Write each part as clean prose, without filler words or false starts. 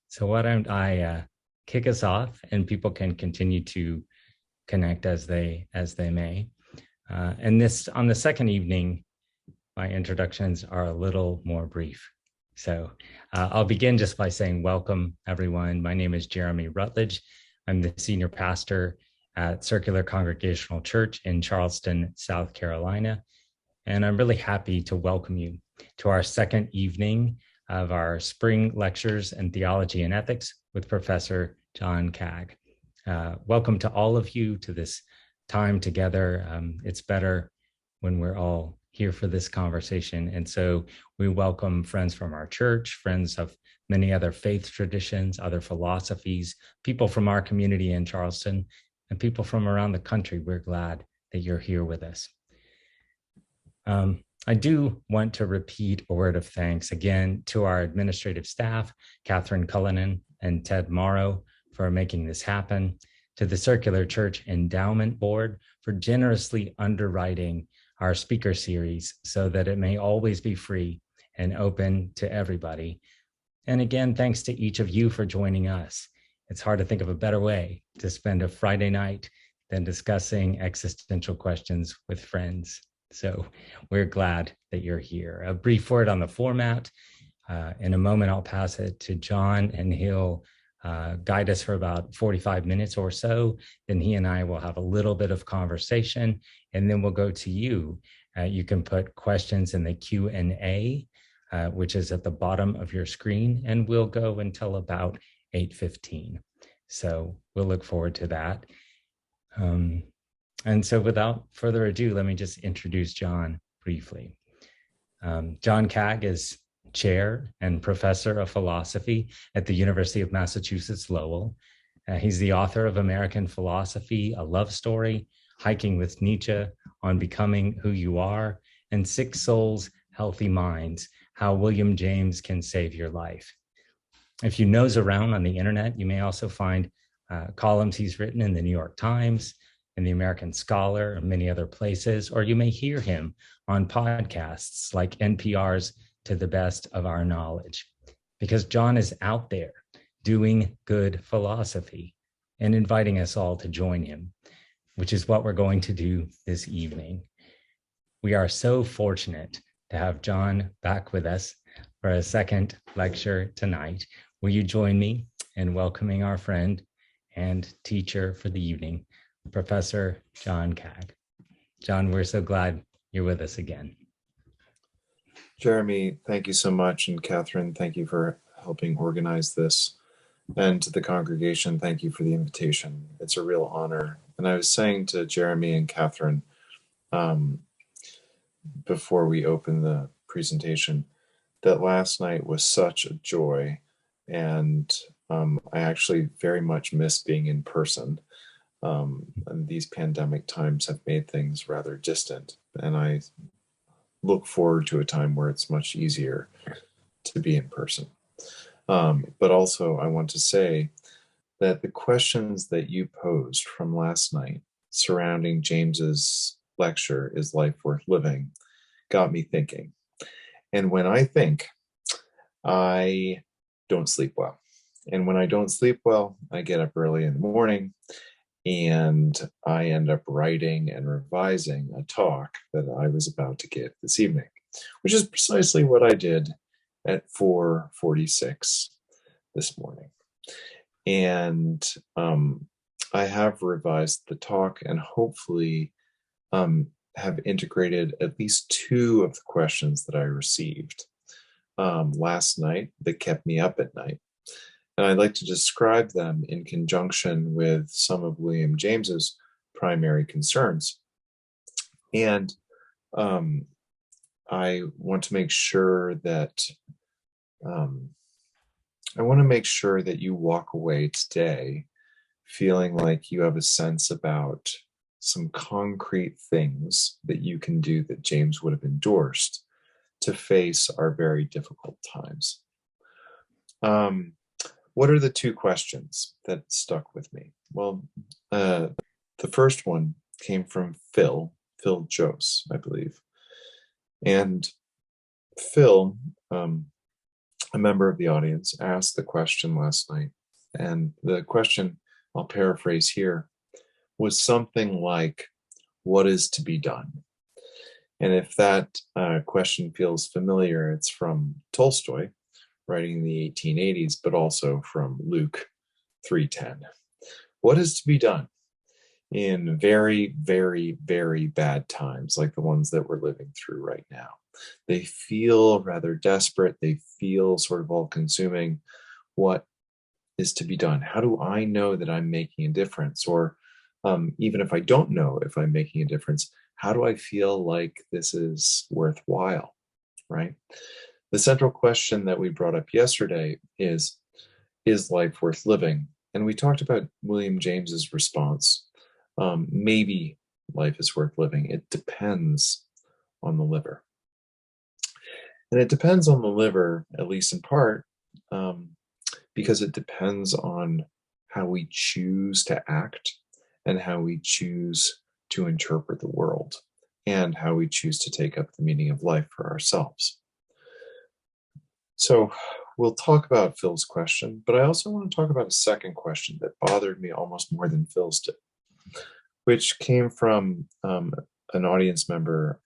So why don't I kick us off, and people can continue to connect as they may. And this on the second evening, my introductions are a little more brief. So I'll begin just by saying welcome, everyone. My name is Jeremy Rutledge. I'm the senior pastor at Circular Congregational Church in Charleston, South Carolina. And I'm really happy to welcome you to our second evening of our spring lectures in theology and ethics with Professor John Kaag. Welcome to all of you to this time together. It's better when we're all here for this conversation. And so we welcome friends from our church, friends of many other faith traditions, other philosophies, people from our community in Charleston, and people from around the country. We're glad that you're here with us. I do want to repeat a word of thanks again to our administrative staff, Catherine Cullinan and Ted Morrow, for making this happen, to the Circular Church Endowment Board for generously underwriting our speaker series so that it may always be free and open to everybody. And again, thanks to each of you for joining us. It's hard to think of a better way to spend a Friday night than discussing existential questions with friends. So we're glad that you're here. A brief word on the format. In a moment, I'll pass it to John, and he'll guide us for about 45 minutes or so. Then he and I will have a little bit of conversation, and then we'll go to you. You can put questions in the Q&A, which is at the bottom of your screen, and we'll go until about 8:15. So we'll look forward to that. And so without further ado, let me just introduce John briefly. John Kaag is chair and professor of philosophy at the University of Massachusetts Lowell. He's the author of American Philosophy, A Love Story, Hiking with Nietzsche, On Becoming Who You Are, and Sick Souls, Healthy Minds, How William James Can Save Your Life. If you nose around on the internet, you may also find columns he's written in the New York Times, in the American Scholar, and many other places, or you may hear him on podcasts like NPR's To the Best of Our Knowledge, because John is out there doing good philosophy and inviting us all to join him, which is what we're going to do this evening. We are so fortunate to have John back with us for a second lecture tonight. Will you join me in welcoming our friend and teacher for the evening, Professor John Kaag. John, we're so glad you're with us again. Jeremy, thank you so much. And Catherine, thank you for helping organize this. And to the congregation, thank you for the invitation. It's a real honor. And I was saying to Jeremy and Catherine before we opened the presentation that last night was such a joy. And I actually very much miss being in person. And these pandemic times have made things rather distant, and I look forward to a time where it's much easier to be in person. But also, I want to say that the questions that you posed from last night surrounding James's lecture, Is Life Worth Living, got me thinking. And when I think, I don't sleep well. And when I don't sleep well, I get up early in the morning, and I end up writing and revising a talk that I was about to give this evening, which is precisely what I did at 4:46 this morning. And I have revised the talk and hopefully have integrated at least two of the questions that I received last night that kept me up at night. And I'd like to describe them in conjunction with some of William James's primary concerns. And I want to make sure that you walk away today feeling like you have a sense about some concrete things that you can do that James would have endorsed to face our very difficult times. What are the two questions that stuck with me? Well, the first one came from Phil Jose, I believe. And Phil a member of the audience asked the question last night. And the question, I'll paraphrase here, was something like, what is to be done? And if that question feels familiar, it's from Tolstoy, writing in the 1880s, but also from Luke 3:10. What is to be done in very, very, very bad times like the ones that we're living through right now? They feel rather desperate. They feel sort of all consuming. What is to be done? How do I know that I'm making a difference? Or even if I don't know if I'm making a difference, how do I feel like this is worthwhile, right? The central question that we brought up yesterday is life worth living? And we talked about William James's response. Maybe life is worth living. It depends on the liver. And it depends on the liver, at least in part, because it depends on how we choose to act and how we choose to interpret the world and how we choose to take up the meaning of life for ourselves. So we'll talk about Phil's question, but I also want to talk about a second question that bothered me almost more than Phil's did, which came from an audience member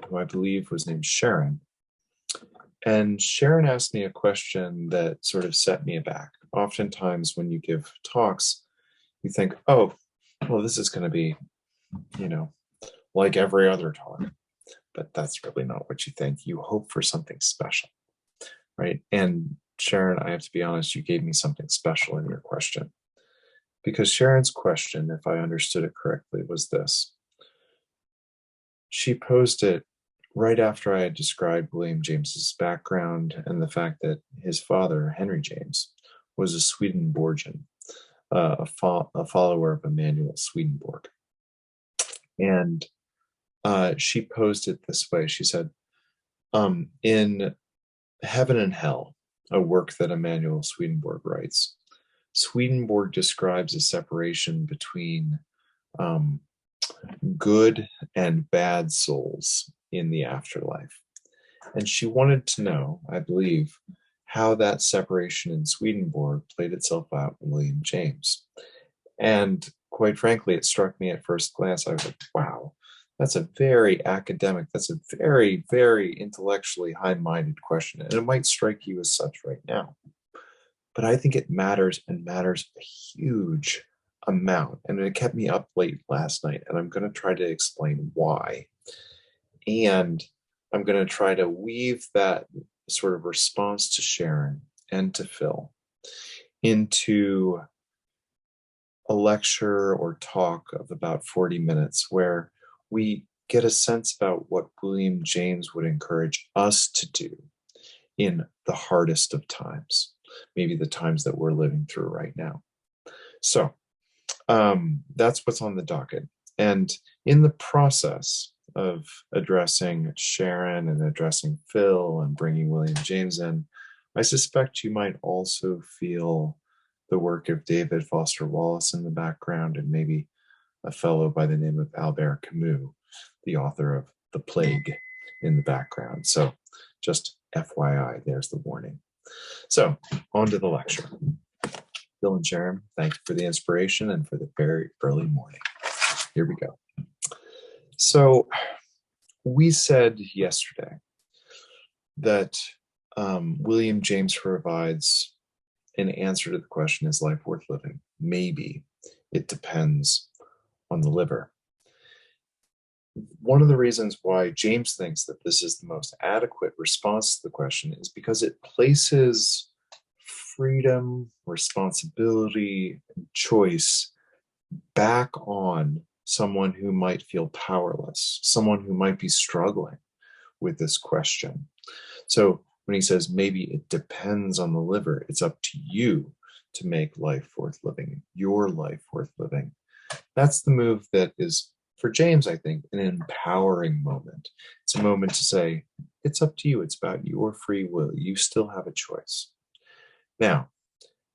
who I believe was named Sharon. And Sharon asked me a question that sort of set me aback. Oftentimes when you give talks, you think, oh, well, this is going to be, like every other talk. But that's really not what you think. You hope for something special, right? And Sharon, I have to be honest, you gave me something special in your question. Because Sharon's question, if I understood it correctly, was this. She posed it right after I had described William James's background and the fact that his father, Henry James, was a Swedenborgian, a follower of Emanuel Swedenborg. And she posed it this way. She said, in Heaven and Hell, a work that Emanuel Swedenborg writes, Swedenborg describes a separation between good and bad souls in the afterlife. And she wanted to know, I believe, how that separation in Swedenborg played itself out in William James. And quite frankly, it struck me at first glance. I was like, wow, that's a very academic, that's a very, very intellectually high-minded question. And it might strike you as such right now. But I think it matters, and matters a huge amount. And it kept me up late last night, and I'm going to try to explain why. And I'm going to try to weave that sort of response to Sharon and to Phil into a lecture or talk of about 40 minutes where we get a sense about what William James would encourage us to do in the hardest of times, maybe the times that we're living through right now. So that's what's on the docket. And in the process of addressing Sharon and addressing Phil and bringing William James in, I suspect you might also feel the work of David Foster Wallace in the background, and maybe a fellow by the name of Albert Camus, the author of The Plague, in the background. So just FYI, there's the warning. So on to the lecture. Phil and Sharon, thank you for the inspiration and for the very early morning. Here we go. So we said yesterday that William James provides an answer to the question, is life worth living? Maybe. It depends on the liver. One of the reasons why James thinks that this is the most adequate response to the question is because it places freedom, responsibility, and choice back on someone who might feel powerless, someone who might be struggling with this question. So when he says maybe it depends on the liver, it's up to you to make life worth living, your life worth living. That's the move that is, for James, I think, an empowering moment. It's a moment to say, it's up to you. It's about your free will. You still have a choice. Now,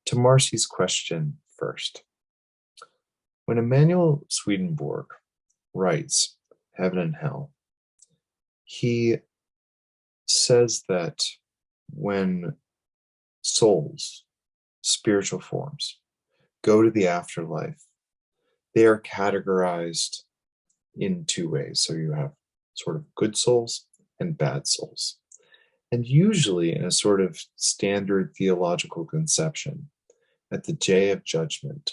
to Marcy's question first. When Emanuel Swedenborg writes Heaven and Hell, he says that when souls, spiritual forms, go to the afterlife, they are categorized in two ways. So you have sort of good souls and bad souls. And usually, in a sort of standard theological conception, at the day of judgment,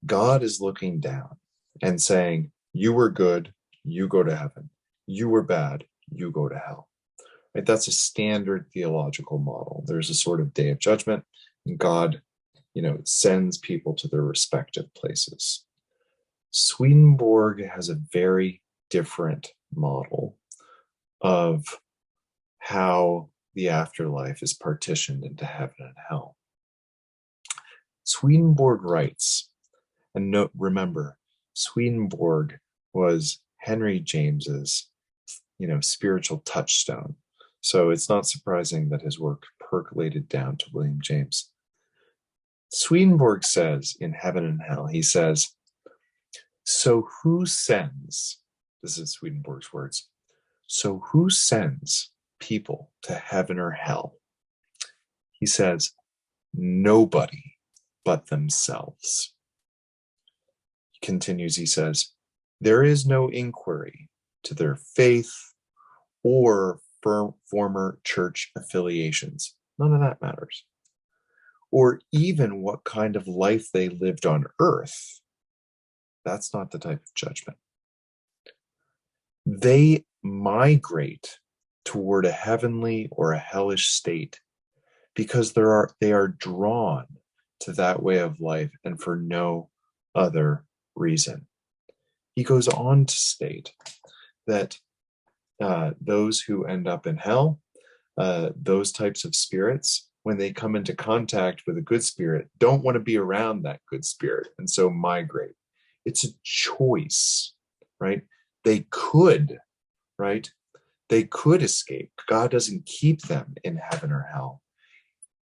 God is looking down and saying, you were good, you go to heaven. You were bad, you go to hell. Right? That's a standard theological model. There's a sort of day of judgment, and God, sends people to their respective places. Swedenborg has a very different model of how the afterlife is partitioned into heaven and hell. Swedenborg writes, and remember, Swedenborg was Henry James's, spiritual touchstone. So it's not surprising that his work percolated down to William James. Swedenborg says in Heaven and Hell, he says, so who sends, this is Swedenborg's words, so who sends people to heaven or hell? He says, nobody but themselves. He continues, he says, there is no inquiry to their faith or former church affiliations. None of that matters. Or even what kind of life they lived on earth. That's not the type of judgment. They migrate toward a heavenly or a hellish state because they are drawn to that way of life and for no other reason. He goes on to state that those who end up in hell, those types of spirits, when they come into contact with a good spirit, don't want to be around that good spirit and so migrate. It's a choice, right? They could, right? They could escape. God doesn't keep them in heaven or hell.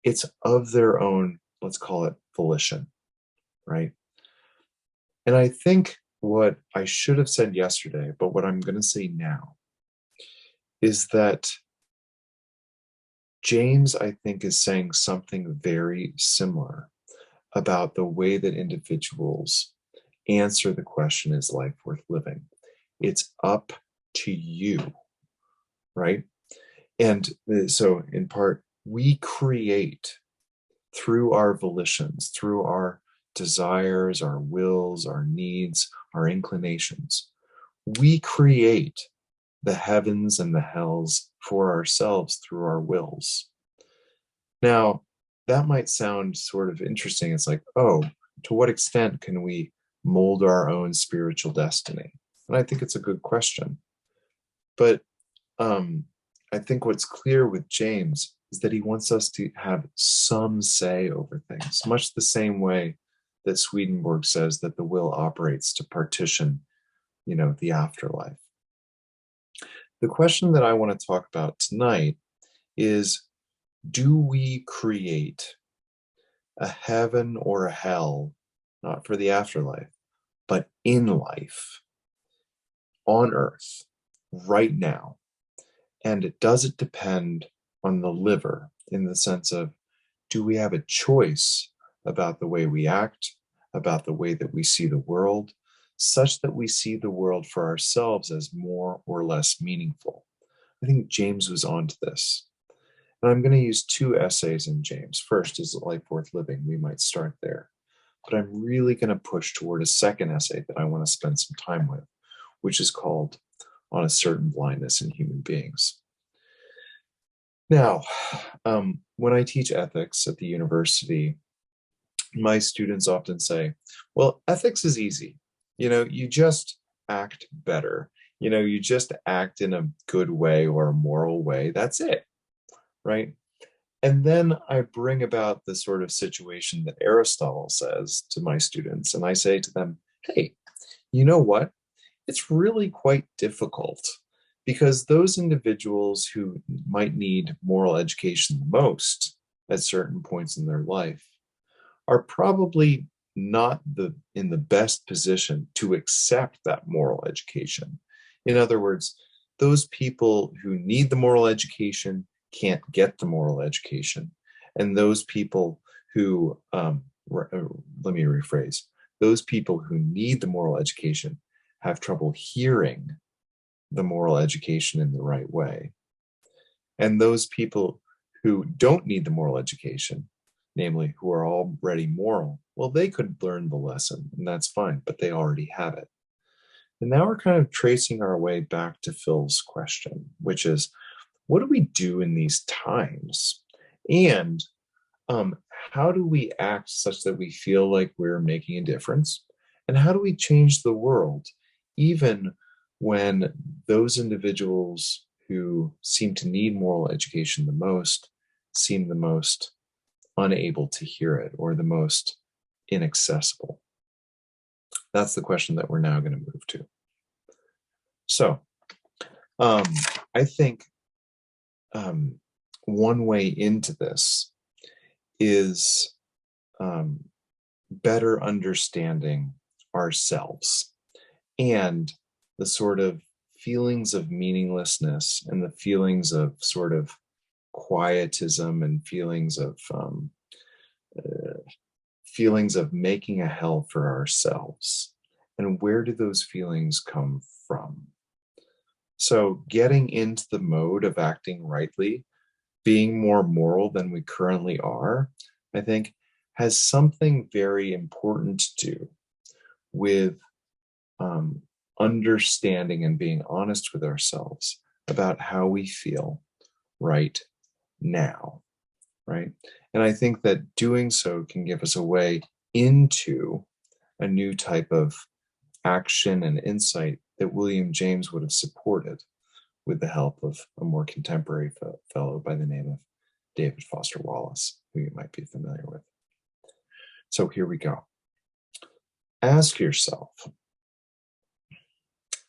It's of their own, let's call it volition, right? And I think what I should have said yesterday, but what I'm going to say now, is that James, I think, is saying something very similar about the way that individuals answer the question, is life worth living? It's up to you, right? And so in part, we create through our volitions, through our desires, our wills, our needs, our inclinations. We create the heavens and the hells for ourselves through our wills. Now, that might sound sort of interesting. It's like, oh, to what extent can we mold our own spiritual destiny? And I think it's a good question. But I think what's clear with James is that he wants us to have some say over things, much the same way that Swedenborg says that the will operates to partition, the afterlife. The question that I want to talk about tonight is, do we create a heaven or a hell, not for the afterlife, but in life, on earth, right now? And does it depend on the liver, in the sense of, do we have a choice about the way we act, about the way that we see the world, such that we see the world for ourselves as more or less meaningful? I think James was onto this. And I'm going to use two essays in James. First is Life Worth Living. We might start there. But I'm really going to push toward a second essay that I want to spend some time with, which is called On a Certain Blindness in Human Beings. Now, when I teach ethics at the university, my students often say, well, ethics is easy. You just act better. You just act in a good way or a moral way. That's it, right? And then I bring about the sort of situation that Aristotle says to my students, and I say to them, hey, you know what? It's really quite difficult, because those individuals who might need moral education the most at certain points in their life are probably not in the best position to accept that moral education. In other words, those people who need the moral education can't get the moral education. And those people who, let me rephrase, those people who need the moral education have trouble hearing the moral education in the right way. And those people who don't need the moral education, namely who are already moral, well, they could learn the lesson, and that's fine, but they already have it. And now we're kind of tracing our way back to Phil's question, which is, what do we do in these times? And um, how do we act such that we feel like we're making a difference? And how do we change the world, even when those individuals who seem to need moral education the most seem the most unable to hear it or the most inaccessible? That's the question that we're now going to move to. So I think one way into this is better understanding ourselves and the sort of feelings of meaninglessness and the feelings of sort of quietism and feelings of making a hell for ourselves. And where do those feelings come from? So getting into the mode of acting rightly, being more moral than we currently are, I think has something very important to do with understanding and being honest with ourselves about how we feel right now, right? And I think that doing so can give us a way into a new type of action and insight that William James would have supported with the help of a more contemporary fellow by the name of David Foster Wallace, who you might be familiar with. So here we go. Ask yourself,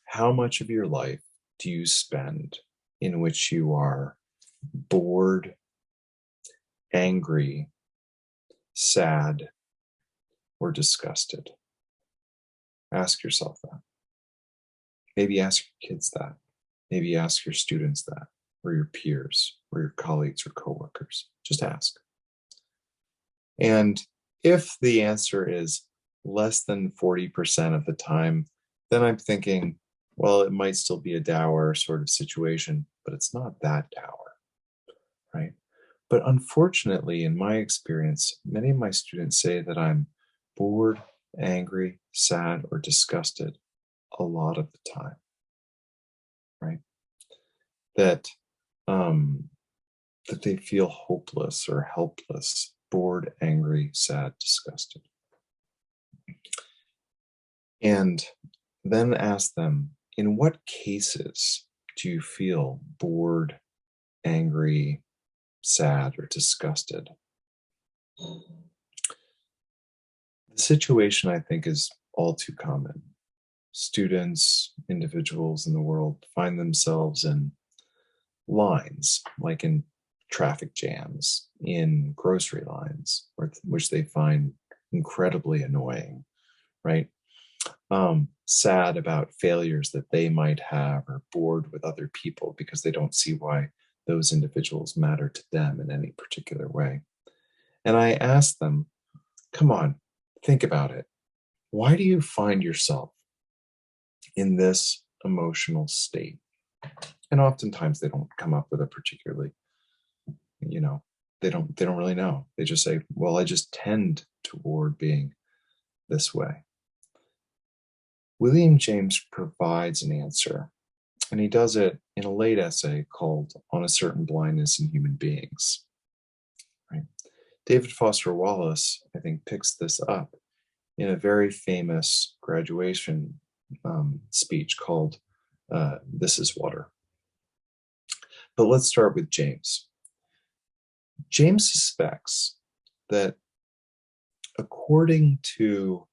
how much of your life do you spend in which you are bored, angry, sad, or disgusted? Ask yourself that. Maybe ask your kids that. Maybe ask your students that, or your peers, or your colleagues or coworkers. Just ask. And if the answer is less than 40% of the time, then I'm thinking, well, it might still be a dour sort of situation, but it's not that dour, right? But unfortunately, in my experience, many of my students say that I'm bored, angry, sad, or disgusted a lot of the time, right? That that they feel hopeless or helpless, bored, angry, sad, disgusted. And then ask them, in what cases do you feel bored, angry, sad, or disgusted? The situation, I think, is all too common. Students, individuals in the world find themselves in lines, like in traffic jams, in grocery lines, which they find incredibly annoying, right? Sad about failures that they might have, or bored with other people because they don't see why those individuals matter to them in any particular way. And I ask them, come on, think about it. Why do you find yourself in this emotional state? And oftentimes they don't come up with a particularly, they don't really know. They just say, well, I just tend toward being this way. William James provides an answer, and he does it in a late essay called On a Certain Blindness in Human Beings. Right? David Foster Wallace, I think, picks this up in a very famous graduation speech called This is Water. But let's start with James. James suspects that according to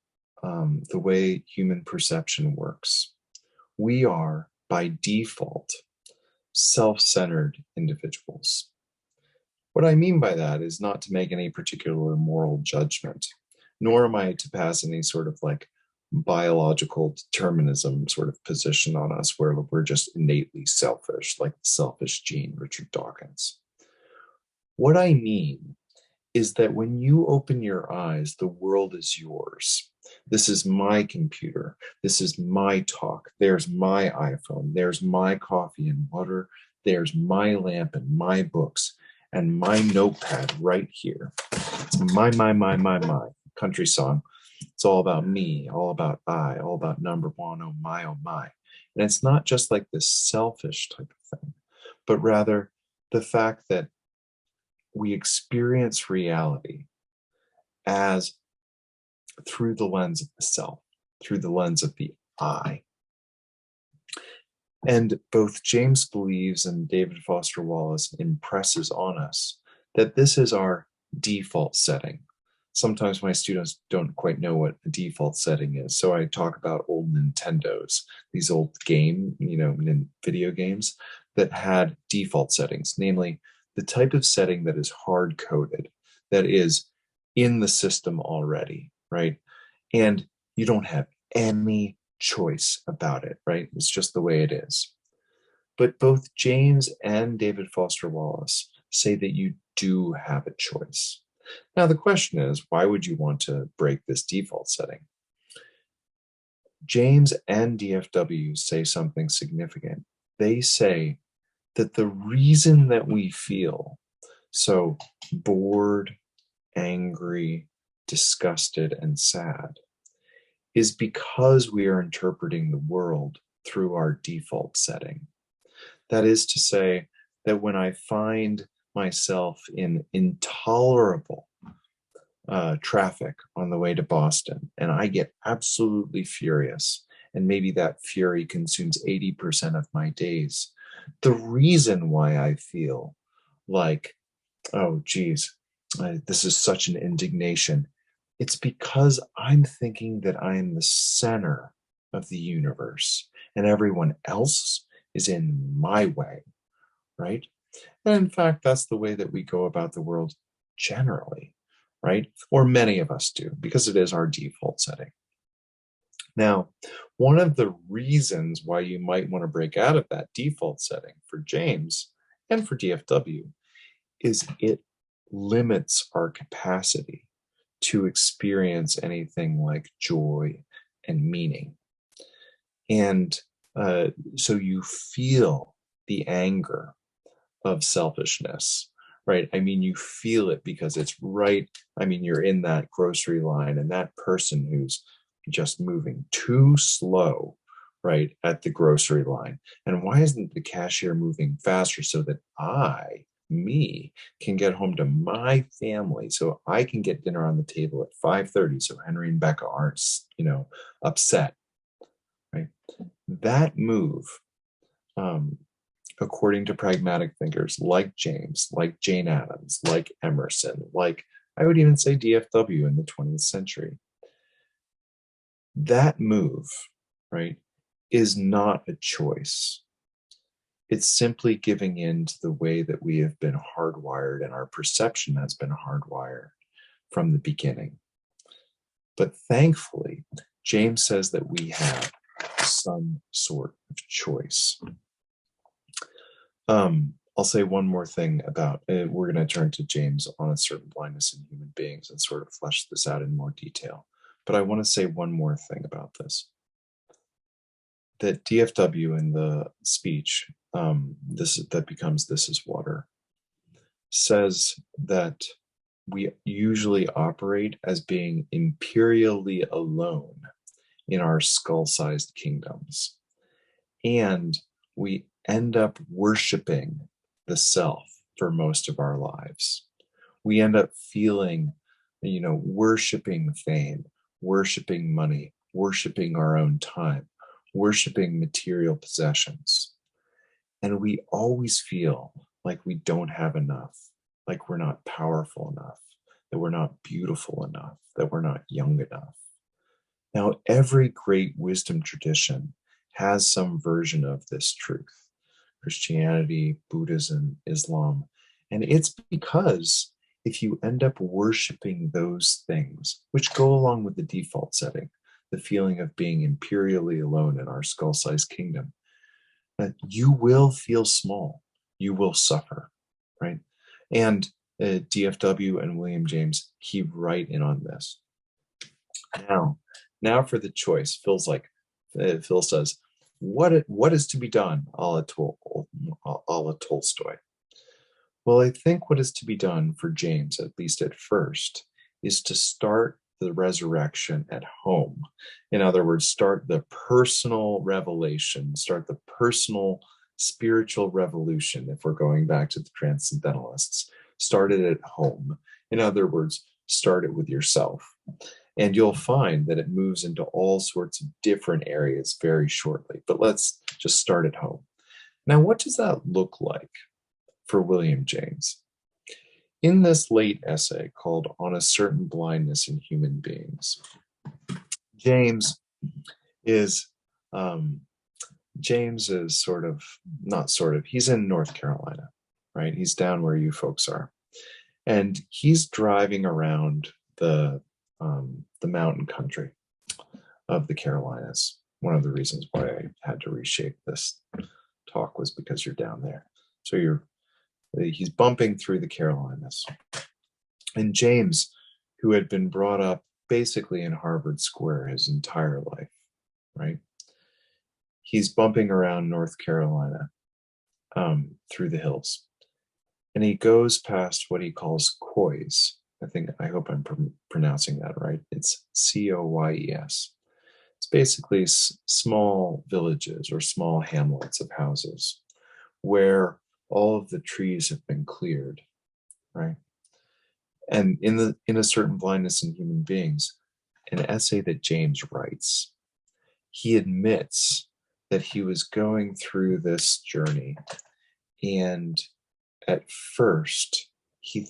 the way human perception works, we are, by default, self-centered individuals. What I mean by that is not to make any particular moral judgment, nor am I to pass any sort of like biological determinism sort of position on us where we're just innately selfish, like the selfish gene, Richard Dawkins. What I mean is that when you open your eyes, the world is yours. This is my computer. This is my talk. There's my iPhone. There's my coffee and water. There's my lamp and my books and my notepad right here. It's my country song. It's all about me, all about I, all about number one, oh my, oh my. And it's not just like this selfish type of thing, but rather the fact that we experience reality as through the lens of the self, through the lens of the I. And both James believes and David Foster Wallace impresses on us that this is our default setting. Sometimes my students don't quite know what a default setting is. So I talk about old Nintendos, these old video games that had default settings, namely the type of setting that is hard coded, that is in the system already, right? And you don't have any choice about it, right? It's just the way it is. But both James and David Foster Wallace say that you do have a choice. Now, the question is, why would you want to break this default setting? James and DFW say something significant. They say that the reason that we feel so bored, angry, disgusted, and sad is because we are interpreting the world through our default setting. That is to say, that when I find myself in intolerable traffic on the way to Boston, and I get absolutely furious, and maybe that fury consumes 80% of my days, the reason why I feel like, oh, geez, this is such an indignation, it's because I'm thinking that I'm the center of the universe and everyone else is in my way, right? And in fact, that's the way that we go about the world generally, right? Or many of us do, because it is our default setting. Now, one of the reasons why you might want to break out of that default setting for James and for DFW is it limits our capacity to experience anything like joy and meaning. And so you feel the anger of selfishness, right? I mean, you feel it because it's right. I mean, you're in that grocery line and that person who's just moving too slow, right, at the grocery line. And why isn't the cashier moving faster so that me, can get home to my family so I can get dinner on the table at 5:30 so Henry and Becca aren't, upset, right? That move, according to pragmatic thinkers like James, like Jane Addams, like Emerson, like I would even say DFW in the 20th century, that move, right, is not a choice. It's simply giving in to the way that we have been hardwired and our perception has been hardwired from the beginning. But thankfully, James says that we have some sort of choice. I'll say one more thing about, we're going to turn to James on a certain blindness in human beings and sort of flesh this out in more detail. But I want to say one more thing about this. That DFW in the speech, that becomes This is Water, says that we usually operate as being imperially alone in our skull-sized kingdoms. And we end up worshiping the self for most of our lives. We end up feeling, worshiping fame, worshiping money, worshiping our own time, worshiping material possessions. And we always feel like we don't have enough, like we're not powerful enough, that we're not beautiful enough, that we're not young enough. Now, every great wisdom tradition has some version of this truth. Christianity, Buddhism, Islam. And it's because if you end up worshiping those things, which go along with the default setting, the feeling of being imperially alone in our skull-sized kingdom, you will feel small. You will suffer, right? And DFW and William James key right in on this. Now for the choice. Phil says, what is to be done, a la Tolstoy? Well, I think what is to be done for James, at least at first, is to start the resurrection at home. In other words, start the personal revelation, start the personal spiritual revolution, if we're going back to the transcendentalists. Start it at home. In other words, start it with yourself. And you'll find that it moves into all sorts of different areas very shortly. But let's just start at home. Now, what does that look like for William James? In this late essay called On a Certain Blindness in Human Beings, James is he's in North Carolina, right? He's down where you folks are. And he's driving around the mountain country of the Carolinas. One of the reasons why I had to reshape this talk was because you're down there. So he's bumping through the Carolinas. And James, who had been brought up basically in Harvard Square his entire life, right? He's bumping around North Carolina through the hills. And he goes past what he calls Coys. I hope I'm pronouncing that right. It's Coyes. It's basically small villages or small hamlets of houses where all of the trees have been cleared, right? And in A Certain Blindness in Human Beings, an essay that James writes, he admits that he was going through this journey, and at first he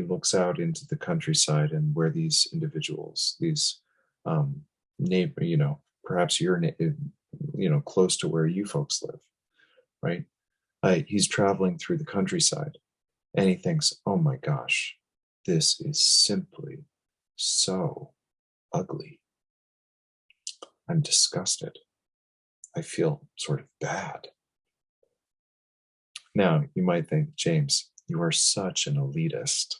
looks out into the countryside and where these individuals, these neighbor, perhaps you're close to where you folks live, right? He's traveling through the countryside and he thinks, oh my gosh, this is simply so ugly. I'm disgusted. I feel sort of bad. Now, you might think, James, you are such an elitist.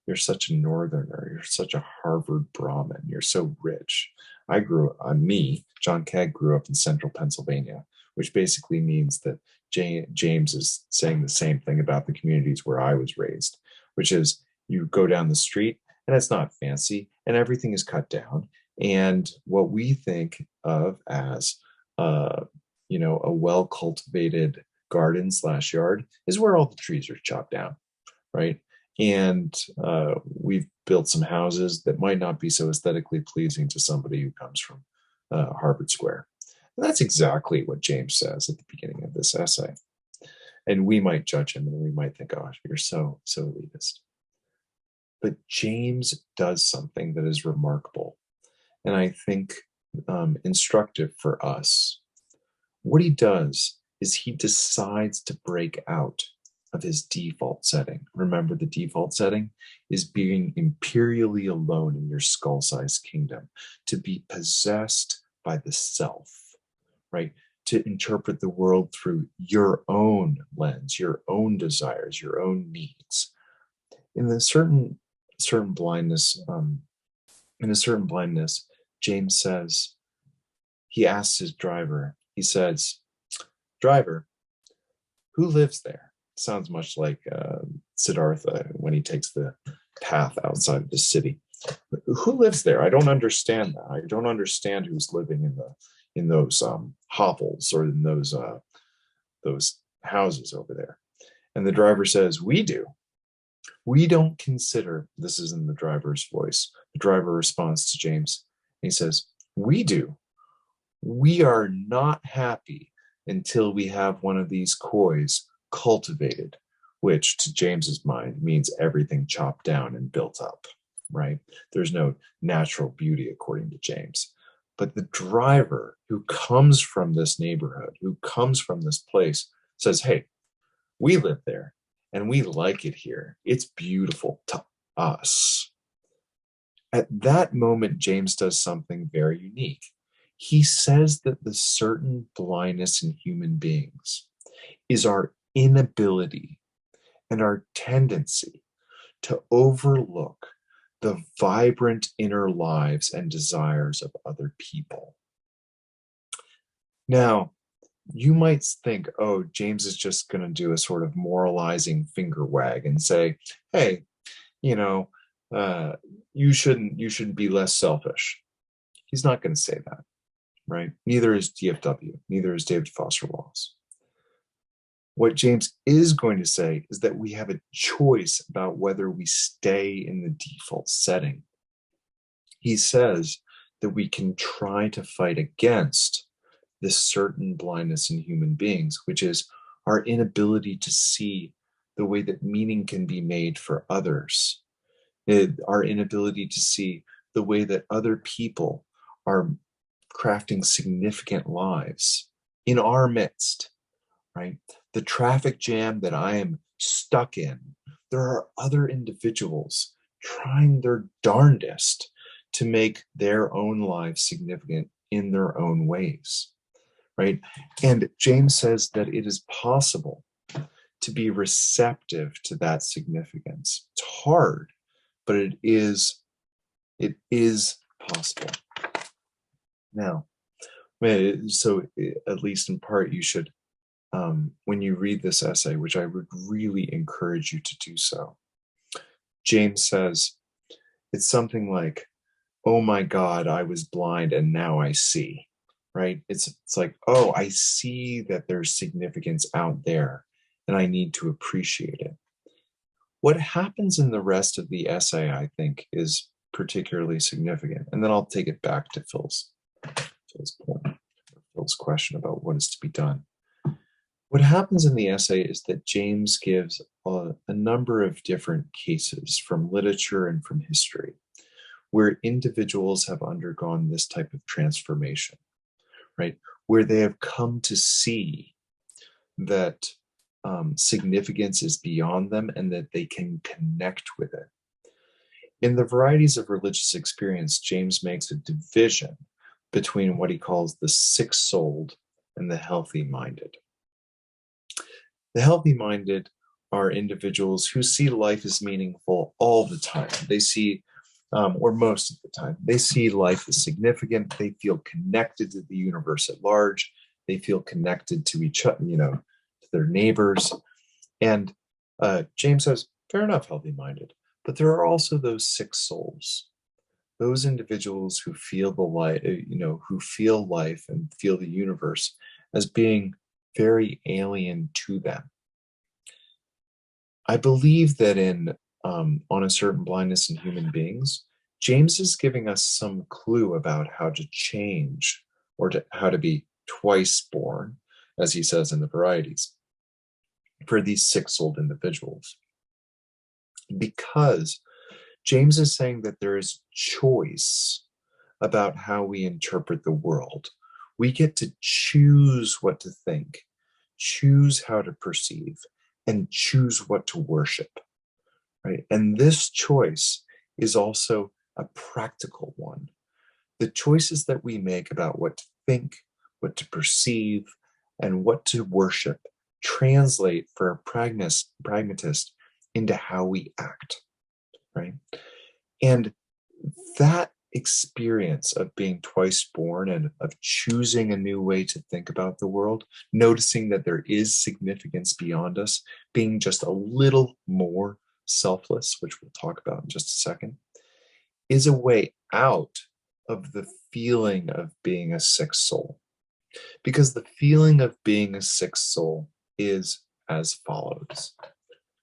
You're such a northerner. You're such a Harvard Brahmin. You're so rich. John Kaag, grew up in central Pennsylvania, which basically means that James is saying the same thing about the communities where I was raised, which is you go down the street and it's not fancy and everything is cut down. And what we think of as, a well-cultivated garden/yard is where all the trees are chopped down, right? And we've built some houses that might not be so aesthetically pleasing to somebody who comes from Harvard Square. And that's exactly what James says at the beginning of this essay. And we might judge him and we might think, oh, you're so elitist. But James does something that is remarkable and I think instructive for us. What he does is he decides to break out of his default setting. Remember, the default setting is being imperially alone in your skull-sized kingdom, to be possessed by the self, right? To interpret the world through your own lens, your own desires, your own needs. In a certain blindness, James says, he asks his driver, he says, driver, who lives there? Sounds much like Siddhartha when he takes the path outside of the city. Who lives there? I don't understand that. I don't understand who's living in those hovels or in those houses over there. And the driver says, we do. We don't consider, this is in the driver's voice. The driver responds to James. He says, we do. We are not happy until we have one of these coys cultivated, which to James's mind means everything chopped down and built up, right? There's no natural beauty according to James. But the driver who comes from this neighborhood, who comes from this place, says, hey, we live there and we like it here. It's beautiful to us. At that moment, James does something very unique. He says that the certain blindness in human beings is our inability and our tendency to overlook the vibrant inner lives and desires of other people. Now, you might think, oh, James is just going to do a sort of moralizing finger wag and say, hey, you know, you shouldn't be less selfish. He's not going to say that, right? Neither is DFW, neither is David Foster Wallace. What James is going to say is that we have a choice about whether we stay in the default setting. He says that we can try to fight against this certain blindness in human beings, which is our inability to see the way that meaning can be made for others, our inability to see the way that other people are crafting significant lives in our midst, right? The traffic jam that I am stuck in, there are other individuals trying their darndest to make their own lives significant in their own ways, right? And James says that it is possible to be receptive to that significance. It's hard, but it is possible. Now, so at least in part, you should, when you read this essay, which I would really encourage you to do so, James says, it's something like, oh my God, I was blind and now I see, right? It's like, oh, I see that there's significance out there and I need to appreciate it. What happens in the rest of the essay, I think, is particularly significant. And then I'll take it back to Phil's point, Phil's question about what is to be done. What happens in the essay is that James gives a number of different cases from literature and from history where individuals have undergone this type of transformation, right? Where they have come to see that significance is beyond them and that they can connect with it. In the Varieties of Religious Experience, James makes a division between what he calls the sick-souled and the healthy-minded. The healthy-minded are individuals who see life as meaningful all the time. They see, or most of the time, they see life as significant. They feel connected to the universe at large. They feel connected to each other, to their neighbors. And James says, fair enough, healthy-minded. But there are also those sick souls, those individuals who feel the light, who feel life and feel the universe as being very alien to them. I believe that in On a Certain Blindness in Human Beings, James is giving us some clue about how to change or how to be twice born, as he says in the Varieties, for these sick-souled individuals. Because James is saying that there is choice about how we interpret the world. We get to choose what to think, choose how to perceive, and choose what to worship, right? And this choice is also a practical one. The choices that we make about what to think, what to perceive, and what to worship translate for a pragmatist into how we act, right? And that experience of being twice born and of choosing a new way to think about the world, noticing that there is significance beyond us, being just a little more selfless, which we'll talk about in just a second, is a way out of the feeling of being a sick soul. Because the feeling of being a sick soul is as follows: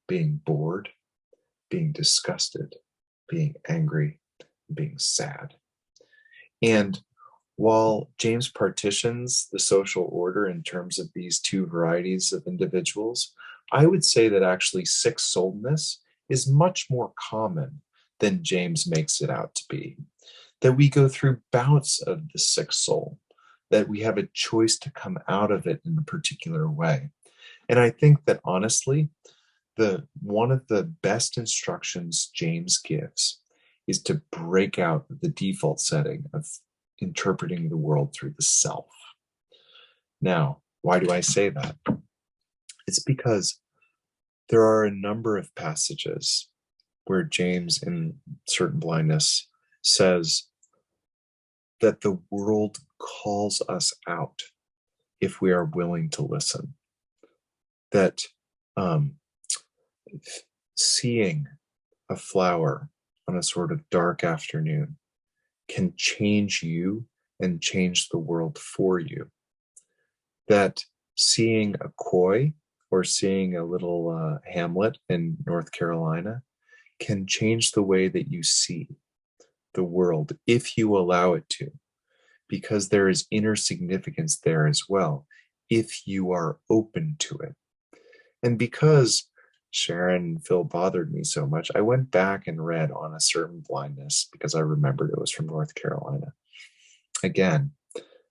being bored, being disgusted, being angry, being sad. And while James partitions the social order in terms of these two varieties of individuals, I would say that actually sick-souledness is much more common than James makes it out to be. That we go through bouts of the sick soul, that we have a choice to come out of it in a particular way. And I think that honestly, one of the best instructions James gives is to break out the default setting of interpreting the world through the self. Now, why do I say that? It's because there are a number of passages where James in Certain Blindness says that the world calls us out if we are willing to listen. That um, seeing a flower on a sort of dark afternoon can change you and change the world for you. That seeing a koi or seeing a little hamlet in North Carolina can change the way that you see the world if you allow it to, because there is inner significance there as well if you are open to it. And because Sharon and Phil bothered me so much, I went back and read On a Certain Blindness because I remembered it was from North Carolina. Again,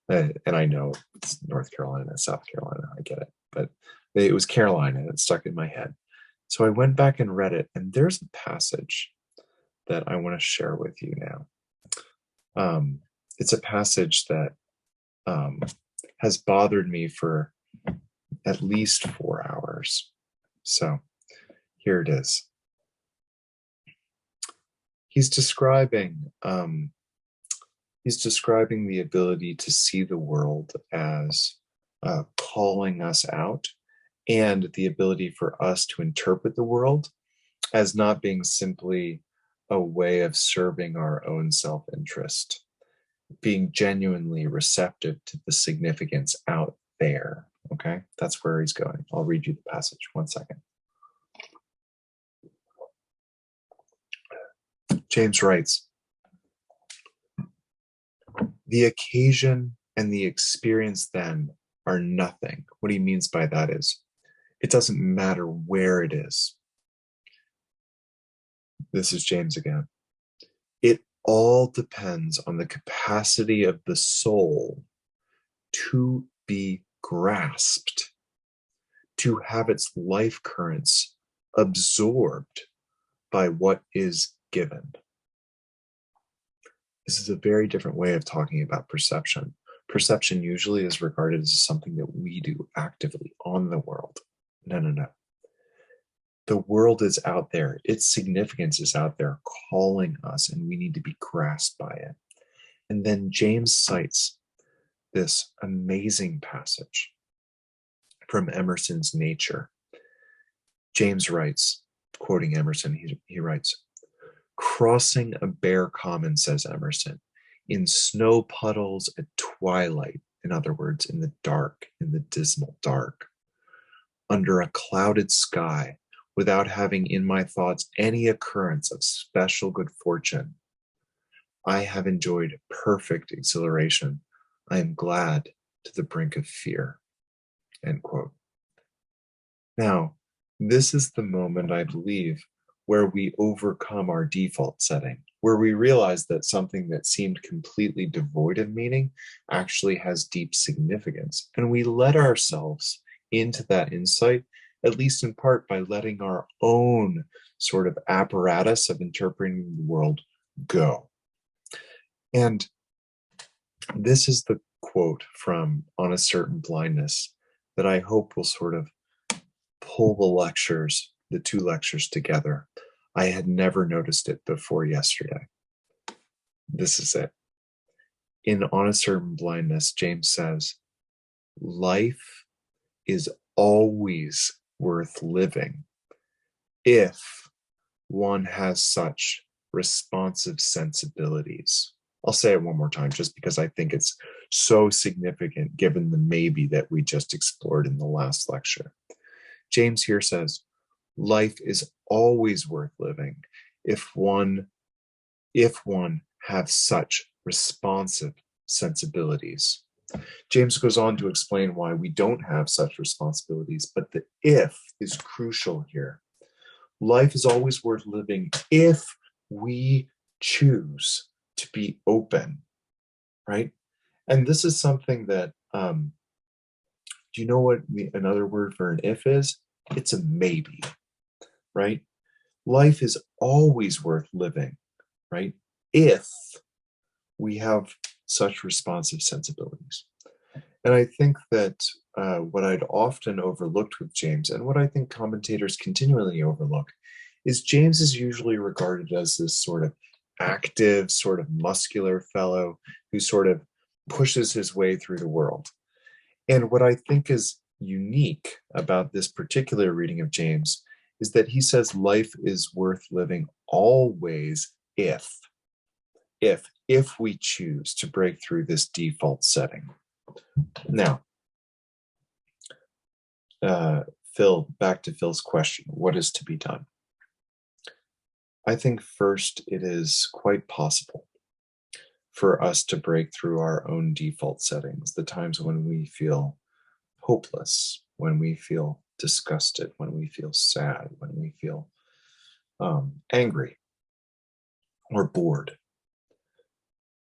and I know it's North Carolina, South Carolina, I get it, but it was Carolina and it stuck in my head. So I went back and read it, and there's a passage that I want to share with you now. It's a passage that has bothered me for at least 4 hours. So here it is. He's describing the ability to see the world as calling us out, and the ability for us to interpret the world as not being simply a way of serving our own self-interest, being genuinely receptive to the significance out there. Okay, that's where he's going. I'll read you the passage. 1 second. James writes, "The occasion and the experience then are nothing." What he means by that is, it doesn't matter where it is. This is James again. It all depends on the capacity of the soul to be grasped, to have its life currents absorbed by what is given. This is a very different way of talking about perception. Perception usually is regarded as something that we do actively on the world. No. The world is out there. Its significance is out there calling us, and we need to be grasped by it. And then James cites this amazing passage from Emerson's Nature. James writes, quoting Emerson, he writes, "Crossing a bare common," says Emerson, "in snow puddles at twilight," in other words, in the dark, in the dismal dark, "under a clouded sky, without having in my thoughts any occurrence of special good fortune, I have enjoyed perfect exhilaration. I am glad to the brink of fear." End quote. Now, this is the moment, I believe, where we overcome our default setting, where we realize that something that seemed completely devoid of meaning actually has deep significance. And we let ourselves into that insight, at least in part by letting our own sort of apparatus of interpreting the world go. And this is the quote from On a Certain Blindness that I hope will sort of pull the two lectures together. I had never noticed it before yesterday. This is it. In On a Certain Blindness, James says, "Life is always worth living if one has such responsive sensibilities." I'll say it one more time just because I think it's so significant given the maybe that we just explored in the last lecture. James here says, life is always worth living if one have such responsive sensibilities. James goes on to explain why we don't have such responsibilities, but the if is crucial here. Life is always worth living if we choose to be open, right? And this is something that, do you know what another word for an if is? It's a maybe, right? Life is always worth living, right? If we have such responsive sensibilities. And I think that what I'd often overlooked with James, and what I think commentators continually overlook, is James is usually regarded as this sort of active, sort of muscular fellow who sort of pushes his way through the world. And what I think is unique about this particular reading of James is that he says life is worth living always if we choose to break through this default setting. Now, Phil, back to Phil's question, what is to be done? I think first it is quite possible for us to break through our own default settings, the times when we feel hopeless, when we feel disgusted, when we feel sad, when we feel angry or bored,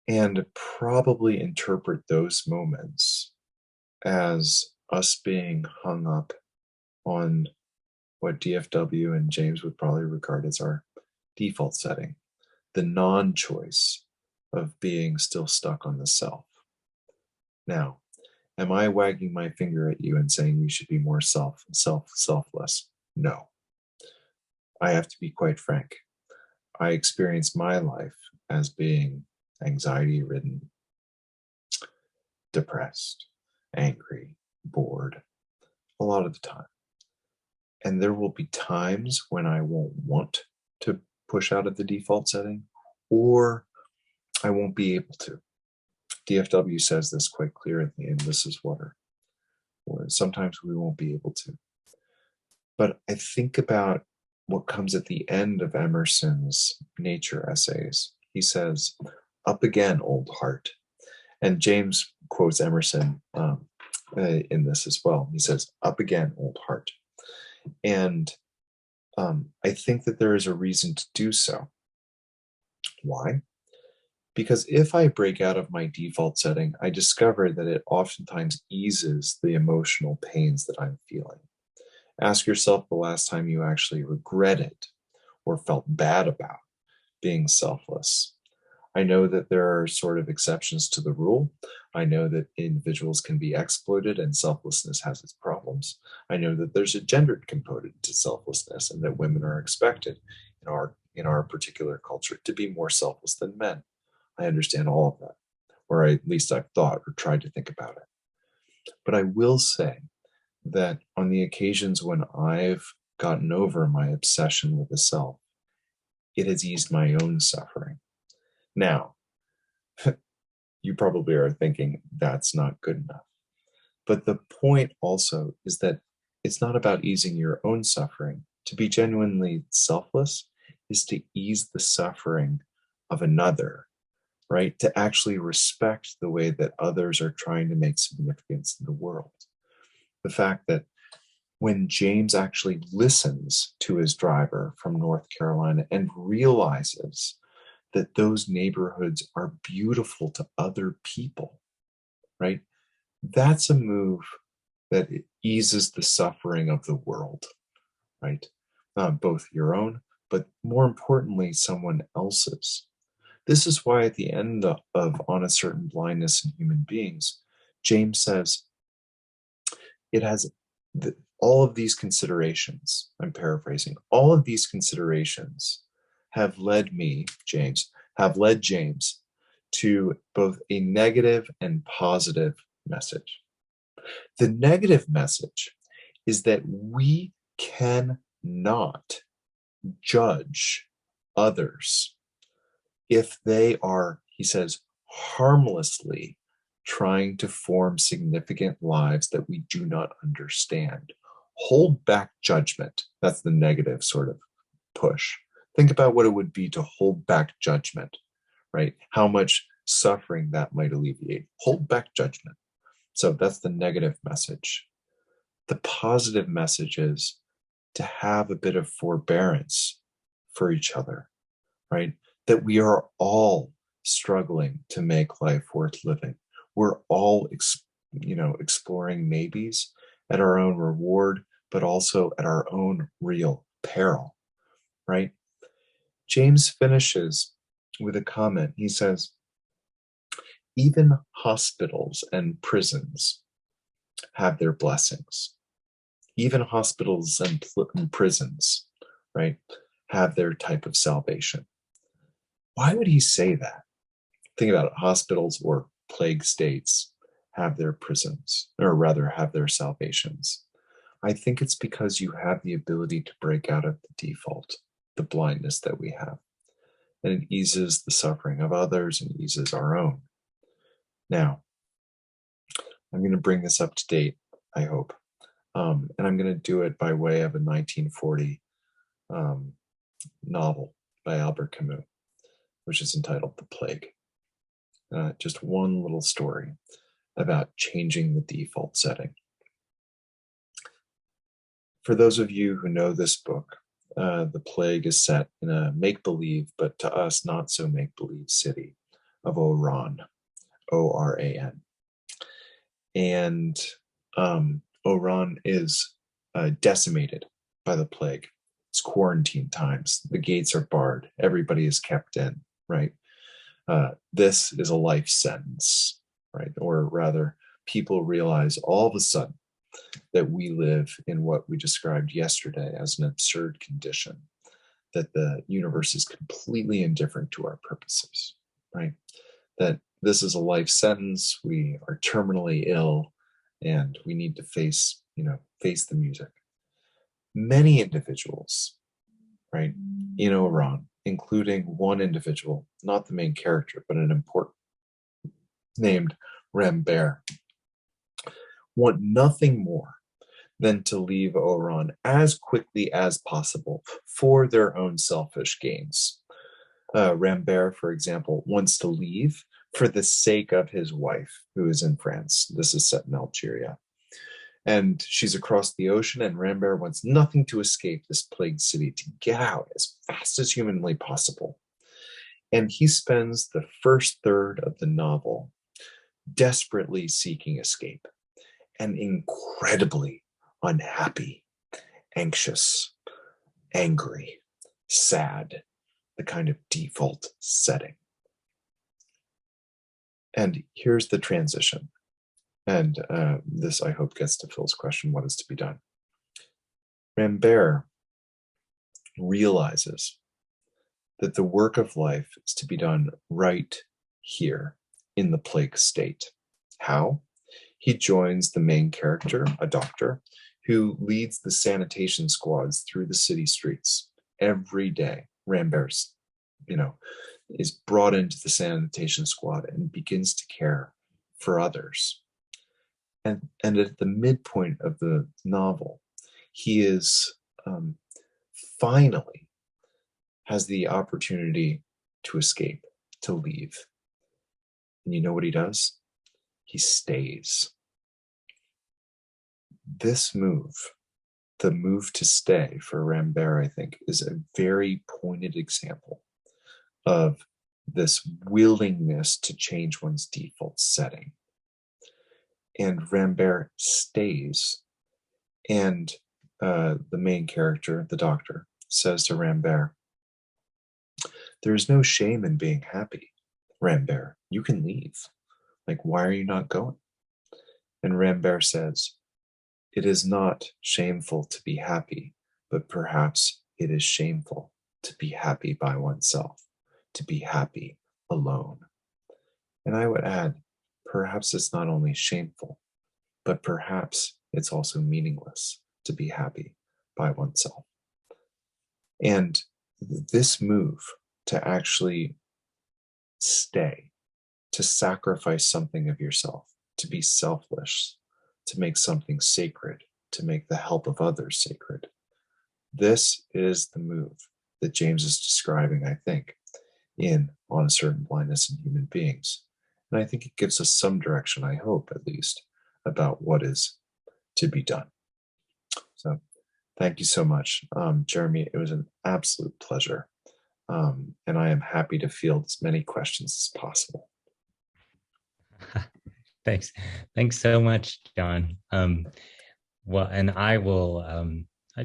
and probably interpret those moments as us being hung up on what DFW and James would probably regard as our default setting, the non-choice of being still stuck on the self. Now, am I wagging my finger at you and saying you should be more selfless? No. I have to be quite frank. I experience my life as being anxiety-ridden, depressed, angry, bored, a lot of the time. And there will be times when I won't want to push out of the default setting, or I won't be able to. DFW says this quite clearly in This Is Water, where sometimes we won't be able to. But I think about what comes at the end of Emerson's nature essays. He says, "Up again, old heart." And James quotes Emerson in this as well. He says, "Up again, old heart." And I think that there is a reason to do so. Why? Because if I break out of my default setting, I discover that it oftentimes eases the emotional pains that I'm feeling. Ask yourself the last time you actually regretted or felt bad about being selfless. I know that there are sort of exceptions to the rule. I know that individuals can be exploited and selflessness has its problems. I know that there's a gendered component to selflessness and that women are expected in our particular culture to be more selfless than men. I understand all of that, or at least I've thought or tried to think about it. But I will say that on the occasions when I've gotten over my obsession with the self, it has eased my own suffering. Now, you probably are thinking that's not good enough. But the point also is that it's not about easing your own suffering. To be genuinely selfless is to ease the suffering of another, right? To actually respect the way that others are trying to make significance in the world. The fact that when James actually listens to his driver from North Carolina and realizes that those neighborhoods are beautiful to other people, right? That's a move that eases the suffering of the world, right? Both your own, but more importantly, someone else's. This is why at the end of On a Certain Blindness in Human Beings, James says, it has all of these considerations, I'm paraphrasing, all of these considerations have led James, to both a negative and positive message. The negative message is that we cannot judge others if they are, he says, harmlessly trying to form significant lives that we do not understand. Hold back judgment. That's the negative sort of push. Think about what it would be to hold back judgment, right? How much suffering that might alleviate. Hold back judgment. So that's the negative message. The positive message is to have a bit of forbearance for each other, right? That we are all struggling to make life worth living. We're all, exploring maybes at our own reward, but also at our own real peril, right? James finishes with a comment. He says, even hospitals and prisons have their blessings. Even hospitals and prisons, right, have their type of salvation. Why would he say that? Think about it. Hospitals or plague states have their prisons, or rather have their salvations. I think it's because you have the ability to break out of the default, the blindness that we have. And it eases the suffering of others and eases our own. Now, I'm going to bring this up to date, I hope. And I'm going to do it by way of a 1940 novel by Albert Camus, which is entitled The Plague. Just one little story about changing the default setting. For those of you who know this book, The Plague is set in a make-believe, but to us not so make-believe city of Oran, O-R-A-N. And Oran is decimated by the plague. It's quarantine times. The gates are barred. Everybody is kept in, right? This is a life sentence, right? Or rather, people realize all of a sudden that we live in what we described yesterday as an absurd condition, that the universe is completely indifferent to our purposes, right? That this is a life sentence, we are terminally ill, and we need to face the music. Many individuals, right, in Iran, including one individual, not the main character, but an important, named Rambert, want nothing more than to leave Oran as quickly as possible for their own selfish gains. Rambert, for example, wants to leave for the sake of his wife, who is in France. This is set in Algeria. And she's across the ocean, and Rambert wants nothing to escape this plagued city, to get out as fast as humanly possible. And he spends the first third of the novel desperately seeking escape and incredibly unhappy, anxious, angry, sad, the kind of default setting. And here's the transition. And this, I hope, gets to Phil's question, what is to be done? Rambert realizes that the work of life is to be done right here in the plague state. How? He joins the main character, a doctor, who leads the sanitation squads through the city streets every day. Rambert, is brought into the sanitation squad and begins to care for others. And at the midpoint of the novel, he is finally has the opportunity to escape, to leave. And you know what he does? He stays. This move, the move to stay for Rambert, I think, is a very pointed example of this willingness to change one's default setting. And Rambert stays, and the main character, the doctor, says to Rambert, "There is no shame in being happy, Rambert. You can leave. Like, why are you not going?" And Rambert says, "It is not shameful to be happy, but perhaps it is shameful to be happy by oneself, to be happy alone." And I would add, perhaps it's not only shameful, but perhaps it's also meaningless to be happy by oneself. And this move to actually stay, to sacrifice something of yourself, to be selfless, to make something sacred, to make the help of others sacred. This is the move that James is describing, I think, in On a Certain Blindness in Human Beings. And I think it gives us some direction, I hope at least, about what is to be done. So thank you so much. Jeremy, it was an absolute pleasure. And I am happy to field as many questions as possible. Thanks. Thanks so much, John. Well, and I will, I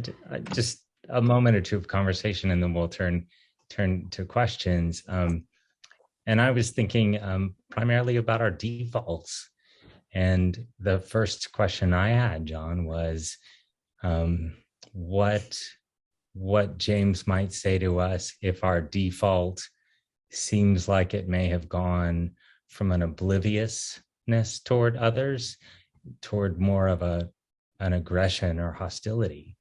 just a moment or two of conversation, and then we'll turn to questions. And I was thinking primarily about our defaults. And the first question I had, John, was what what James might say to us if our default seems like it may have gone from an obliviousness toward others toward more of an aggression or hostility,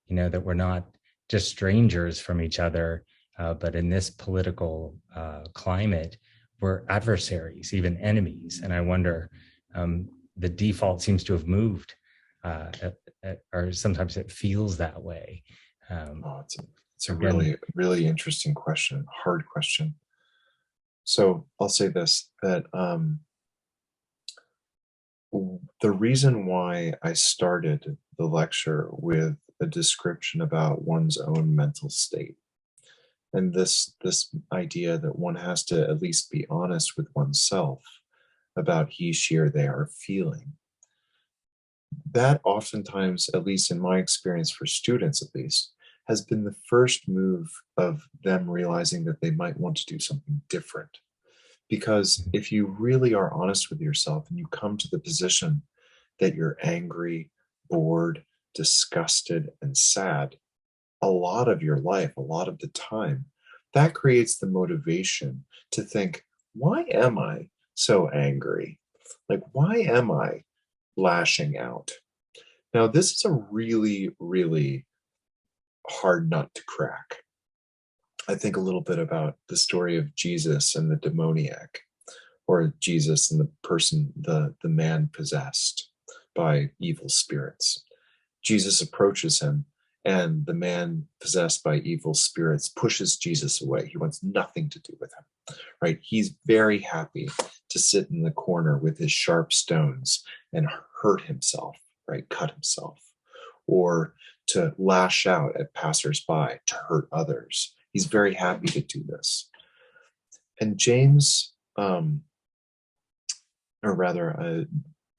that we're not just strangers from each other, but in this political climate, we're adversaries, even enemies. And I wonder, the default seems to have moved, or sometimes it feels that way. It's a Again, really, really interesting question, hard question. So I'll say this, that the reason why I started the lecture with a description about one's own mental state, and this idea that one has to at least be honest with oneself about he, she, or they are feeling, that oftentimes, at least in my experience for students at least, has been the first move of them realizing that they might want to do something different. Because if you really are honest with yourself and you come to the position that you're angry, bored, disgusted, and sad, a lot of your life, a lot of the time, that creates the motivation to think, why am I so angry? Like, why am I lashing out? Now, this is a really, really hard nut to crack. I think a little bit about the story of Jesus and the demoniac, or Jesus and the person, the man possessed by evil spirits. Jesus approaches him, and the man possessed by evil spirits pushes Jesus away. He wants nothing to do with him, right? He's very happy to sit in the corner with his sharp stones and hurt himself, right? Cut himself, or to lash out at passersby, to hurt others. He's very happy to do this. And James,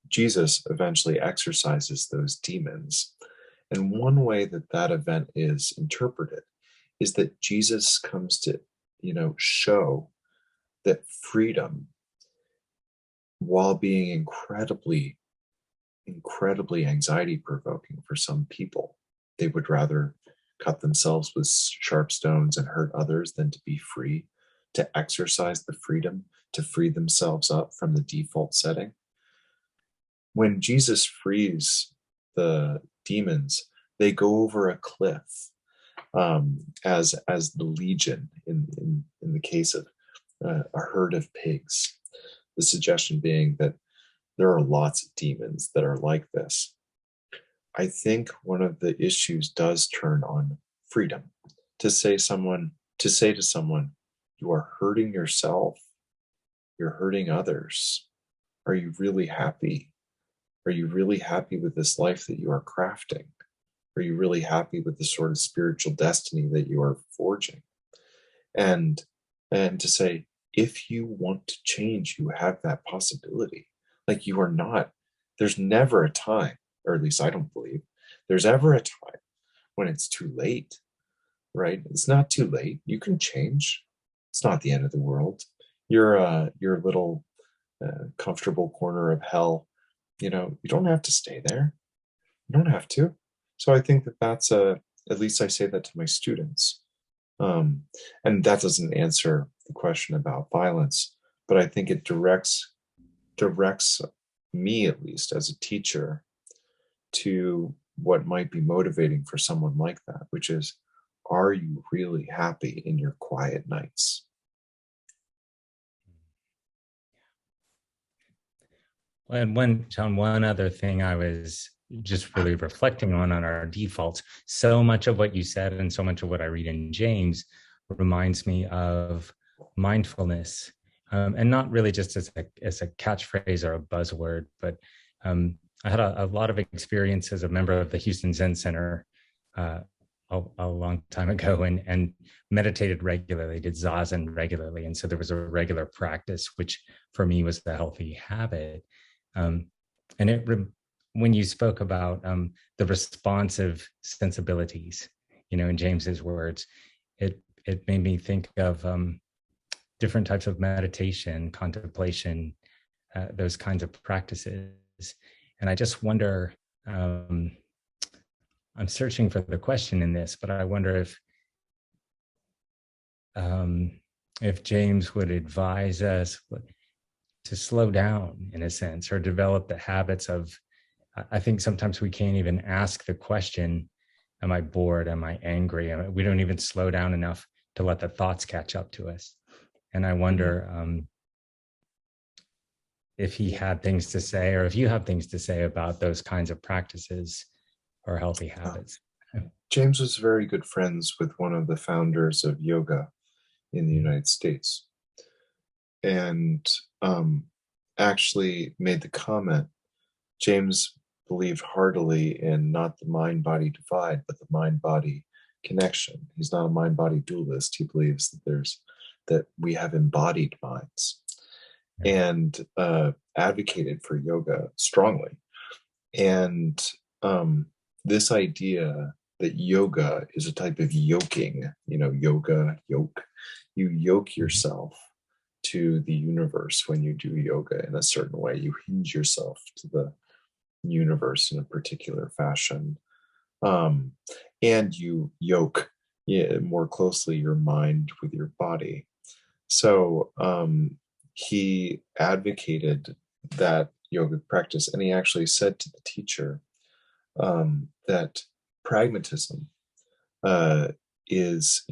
Jesus eventually exorcises those demons. And one way that that event is interpreted is that Jesus comes to, show that freedom, while being incredibly, incredibly anxiety provoking for some people, they would rather cut themselves with sharp stones and hurt others than to be free, to exercise the freedom to free themselves up from the default setting. When Jesus frees the demons, they go over a cliff, as the legion in the case of a herd of pigs. The suggestion being that there are lots of demons that are like this. I think one of the issues does turn on freedom. To say to someone, you are hurting yourself, you're hurting others. Are you really happy? Are you really happy with this life that you are crafting? Are you really happy with the sort of spiritual destiny that you are forging? And to say, if you want to change, you have that possibility. Like, you are not, there's never a time, or at least I don't believe there's ever a time when it's too late, right? It's not too late. You can change. It's not the end of the world. Your little comfortable corner of hell, you don't have to stay there. You don't have to. So I think that that's at least I say that to my students. And that doesn't answer the question about violence, but I think it directs me, at least as a teacher, to what might be motivating for someone like that, which is, are you really happy in your quiet nights? And one other thing I was just really reflecting on our defaults. So much of what you said and so much of what I read in James reminds me of mindfulness, and not really just as a catchphrase or a buzzword, but I had a lot of experience as a member of the Houston Zen Center a long time ago, and meditated regularly, did zazen regularly, and so there was a regular practice, which for me was the healthy habit. And when you spoke about the responsive sensibilities, in James's words, it made me think of different types of meditation, contemplation, those kinds of practices. And I just wonder, I'm searching for the question in this, but I wonder if James would advise us to slow down in a sense, or develop the habits of, I think sometimes we can't even ask the question, am I bored? Am I angry? We don't even slow down enough to let the thoughts catch up to us. And I wonder if he had things to say, or if you have things to say about those kinds of practices or healthy habits. James was very good friends with one of the founders of yoga in the United States, and actually made the comment. James believed heartily in not the mind-body divide, but the mind-body connection. He's not a mind-body dualist. He believes that we have embodied minds, and advocated for yoga strongly. And this idea that yoga is a type of yoking, yoga, yoke, you yoke yourself to the universe when you do yoga in a certain way. You hinge yourself to the universe in a particular fashion. And you yoke more closely your mind with your body. So he advocated that yoga practice, and he actually said to the teacher that pragmatism is,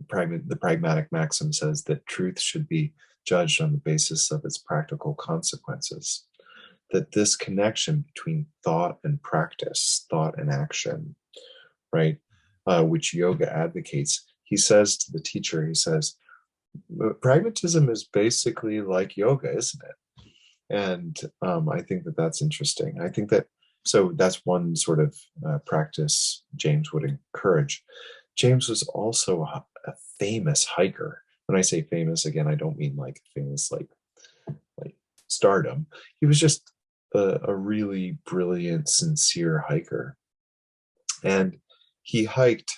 the pragmatic maxim says that truth should be judged on the basis of its practical consequences. That this connection between thought and practice, thought and action, right, which yoga advocates, he says to the teacher, he says, pragmatism is basically like yoga, isn't it? And I think that that's interesting. I think that, so that's one sort of practice James would encourage. James was also a famous hiker. When I say famous, again, I don't mean like famous like stardom. He was just a really brilliant, sincere hiker. And he hiked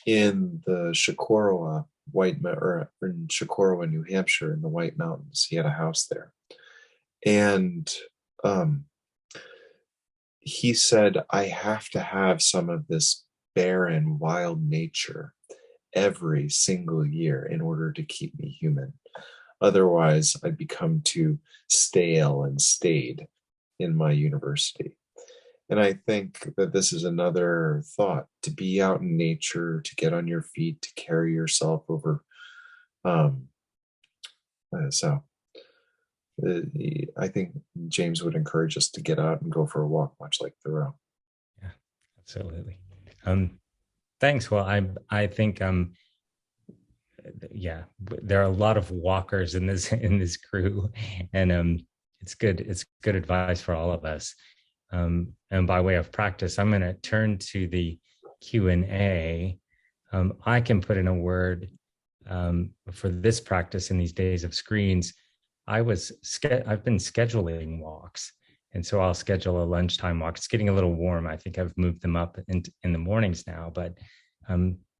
in the Shakoroa in Shakoroa, New Hampshire, in the White Mountains. He had a house there. And he said, I have to have some of this barren, wild nature every single year in order to keep me human. Otherwise, I'd become too stale and staid in my university. And I think that this is another thought, to be out in nature, to get on your feet, to carry yourself over. I think James would encourage us to get out and go for a walk, much like Thoreau. Yeah, absolutely. Thanks. Well, I think yeah, there are a lot of walkers in this crew, and it's good advice for all of us. And by way of practice, I'm going to turn to the Q&A. I can put in a word for this practice in these days of screens. I've been scheduling walks, and so I'll schedule a lunchtime walk. It's getting a little warm. I think I've moved them up in the mornings now, but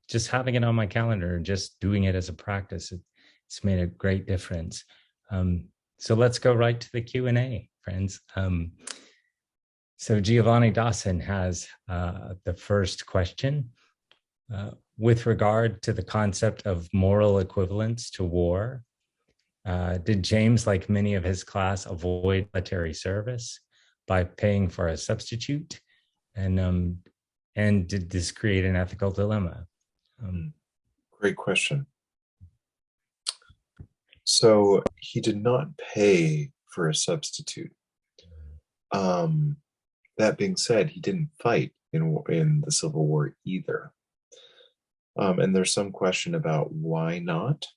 just having it on my calendar and just doing it as a practice, it's made a great difference. So let's go right to the Q&A, friends. So Giovanni Dawson has the first question. With regard to the concept of moral equivalence to war, did James, like many of his class, avoid military service by paying for a substitute? And did this create an ethical dilemma? Great question. So he did not pay for a substitute. That being said, he didn't fight in the Civil War either. And there's some question about why not.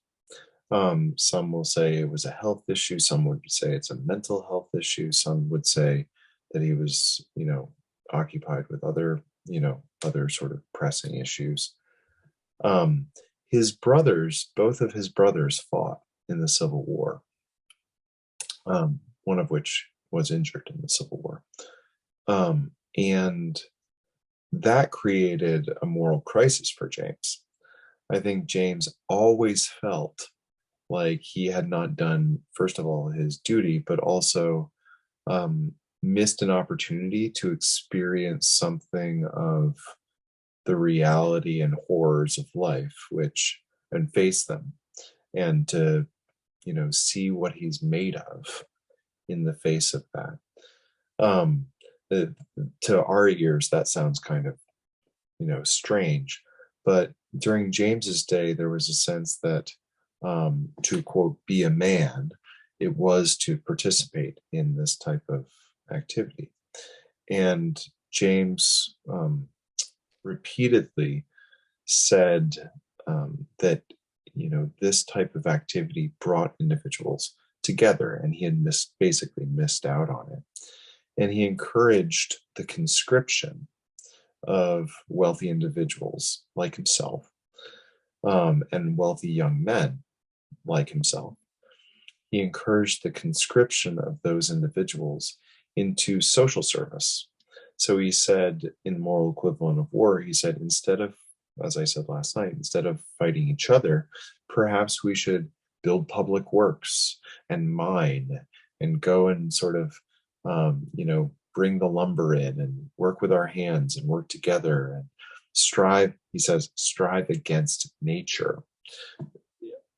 Some will say it was a health issue. Some would say it's a mental health issue. Some would say that he was, occupied with other sort of pressing issues. Both of his brothers fought in the Civil War, one of which was injured in the Civil War. And that created a moral crisis for James. I think James always felt like he had not done, first of all, his duty, but also missed an opportunity to experience something of the reality and horrors of life, and face them, and to, see what he's made of in the face of that. Um, the, to our ears, that sounds kind of, strange. But during James's day, there was a sense that, to quote, be a man, it was to participate in this type of activity. And James repeatedly said that, this type of activity brought individuals together, and he had basically missed out on it. And he encouraged the conscription of wealthy individuals like himself, and wealthy young men like himself. He encouraged the conscription of those individuals into social service. So he said, in Moral Equivalent of War, he said, instead of, as I said last night, instead of fighting each other, perhaps we should build public works and mine and go and sort of, bring the lumber in and work with our hands and work together and strive, he says, strive against nature.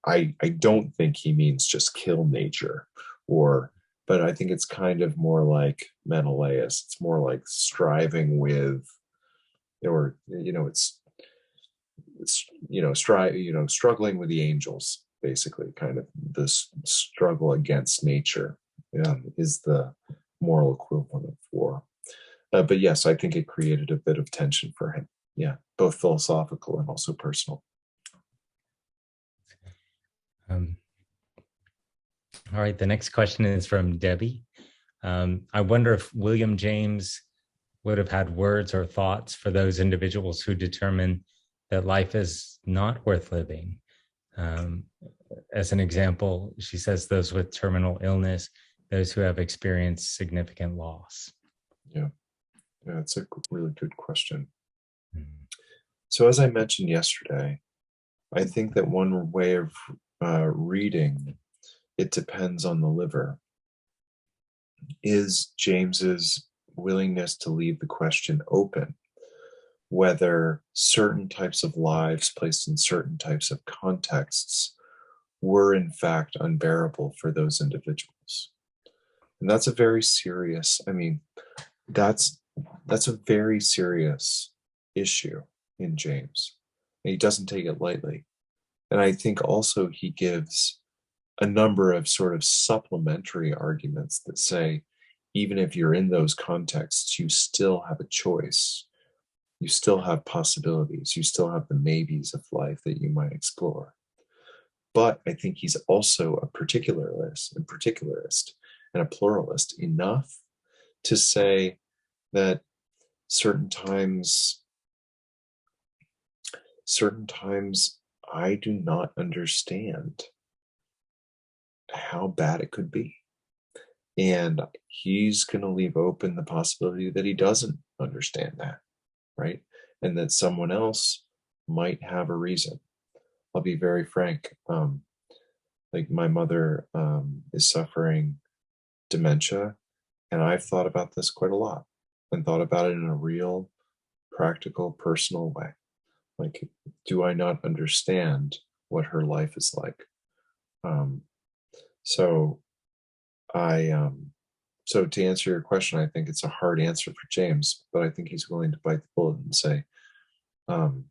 I don't think he means just kill nature, but I think it's kind of more like Menelaus. It's more like striving with, or, struggling with the angels, basically, kind of this struggle against nature, is the moral equivalent of war. But yes, I think it created a bit of tension for him. Yeah, both philosophical and also personal. All right, the next question is from Debbie. I wonder if William James would have had words or thoughts for those individuals who determine that life is not worth living. As an example, she says those with terminal illness, those who have experienced significant loss. Yeah, it's a really good question. Mm-hmm. So as I mentioned yesterday, I think that one way of reading "It Depends on the Liver" is James's willingness to leave the question open whether certain types of lives placed in certain types of contexts were in fact unbearable for those individuals. And that's a very serious, that's a very serious issue in James. And he doesn't take it lightly. And I think also he gives a number of sort of supplementary arguments that say, even if you're in those contexts, you still have a choice. You still have possibilities. You still have the maybes of life that you might explore. But I think he's also a particularist and a pluralist enough to say that certain times I do not understand how bad it could be. And he's going to leave open the possibility that he doesn't understand that, right? And that someone else might have a reason. I'll be very frank. Like my mother is suffering dementia, and I've thought about this quite a lot and thought about it in a real, practical, personal way. Like, do I not understand what her life is like? So to answer your question, I think it's a hard answer for James, but I think he's willing to bite the bullet and say, I'm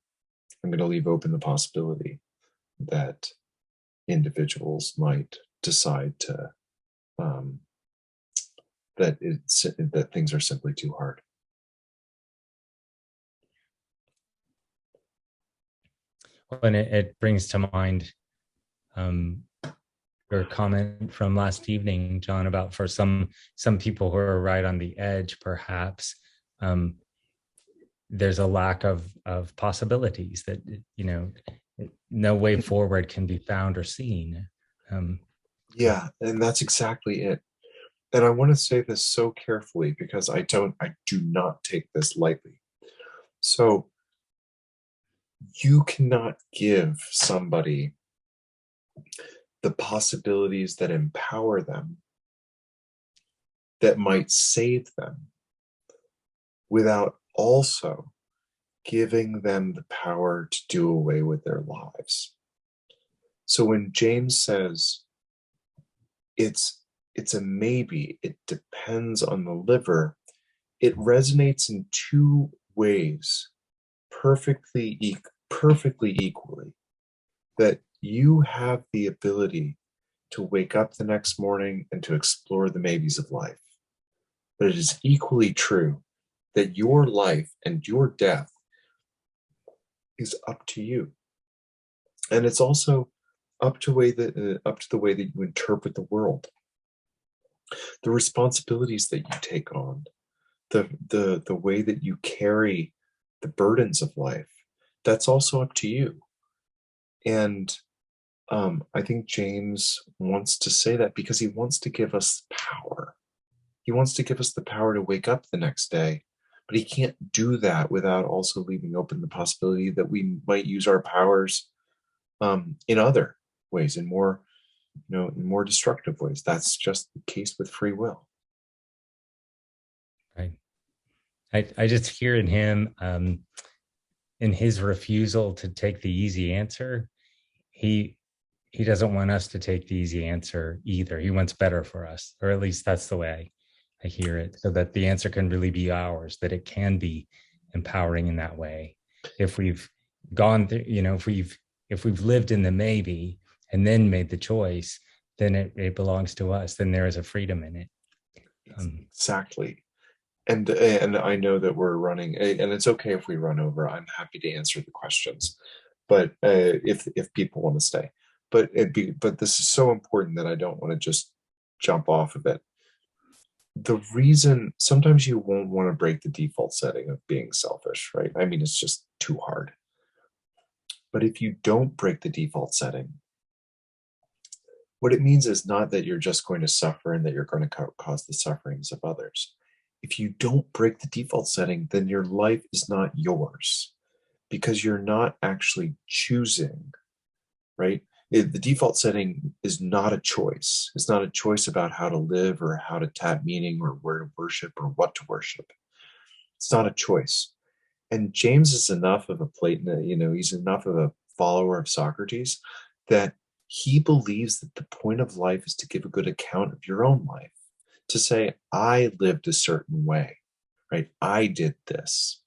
going to leave open the possibility that individuals might decide to that things are simply too hard. And it brings to mind your comment from last evening, John, about for some people who are right on the edge, perhaps there's a lack of possibilities that no way forward can be found or seen. Yeah, and that's exactly it. And I want to say this so carefully because I do not take this lightly. So you cannot give somebody the possibilities that empower them that might save them without also giving them the power to do away with their lives. So when James says it's a maybe, it depends on the liver, it resonates in two ways perfectly equally, that you have the ability to wake up the next morning and to explore the maybes of life. But it is equally true that your life and your death is up to you. And it's also up to the way that you interpret the world, the responsibilities that you take on, the way that you carry the burdens of life. That's also up to you. And I think James wants to say that because he wants to give us power. He wants to give us the power to wake up the next day, but he can't do that without also leaving open the possibility that we might use our powers in other ways, in more, in more destructive ways. That's just the case with free will. Right. I just hear in him, in his refusal to take the easy answer, he doesn't want us to take the easy answer either. He wants better for us, or at least that's the way I hear it, so that the answer can really be ours, that it can be empowering in that way. If we've gone through, if we've lived in the maybe and then made the choice, then it belongs to us. Then there is a freedom in it. Exactly. And I know that we're running, and it's okay if we run over. I'm happy to answer the questions, but if people want to stay, but this is so important that I don't want to just jump off of it. The reason sometimes you won't want to break the default setting of being selfish, right? I mean, it's just too hard. But if you don't break the default setting, what it means is not that you're just going to suffer and that you're going to cause the sufferings of others. If you don't break the default setting, then your life is not yours because you're not actually choosing, right? The default setting is not a choice. It's not a choice about how to live or how to tap meaning or where to worship or what to worship. It's not a choice. And James is enough of a Platonist, he's enough of a follower of Socrates that he believes that the point of life is to give a good account of your own life, to say, I lived a certain way, right? I did this.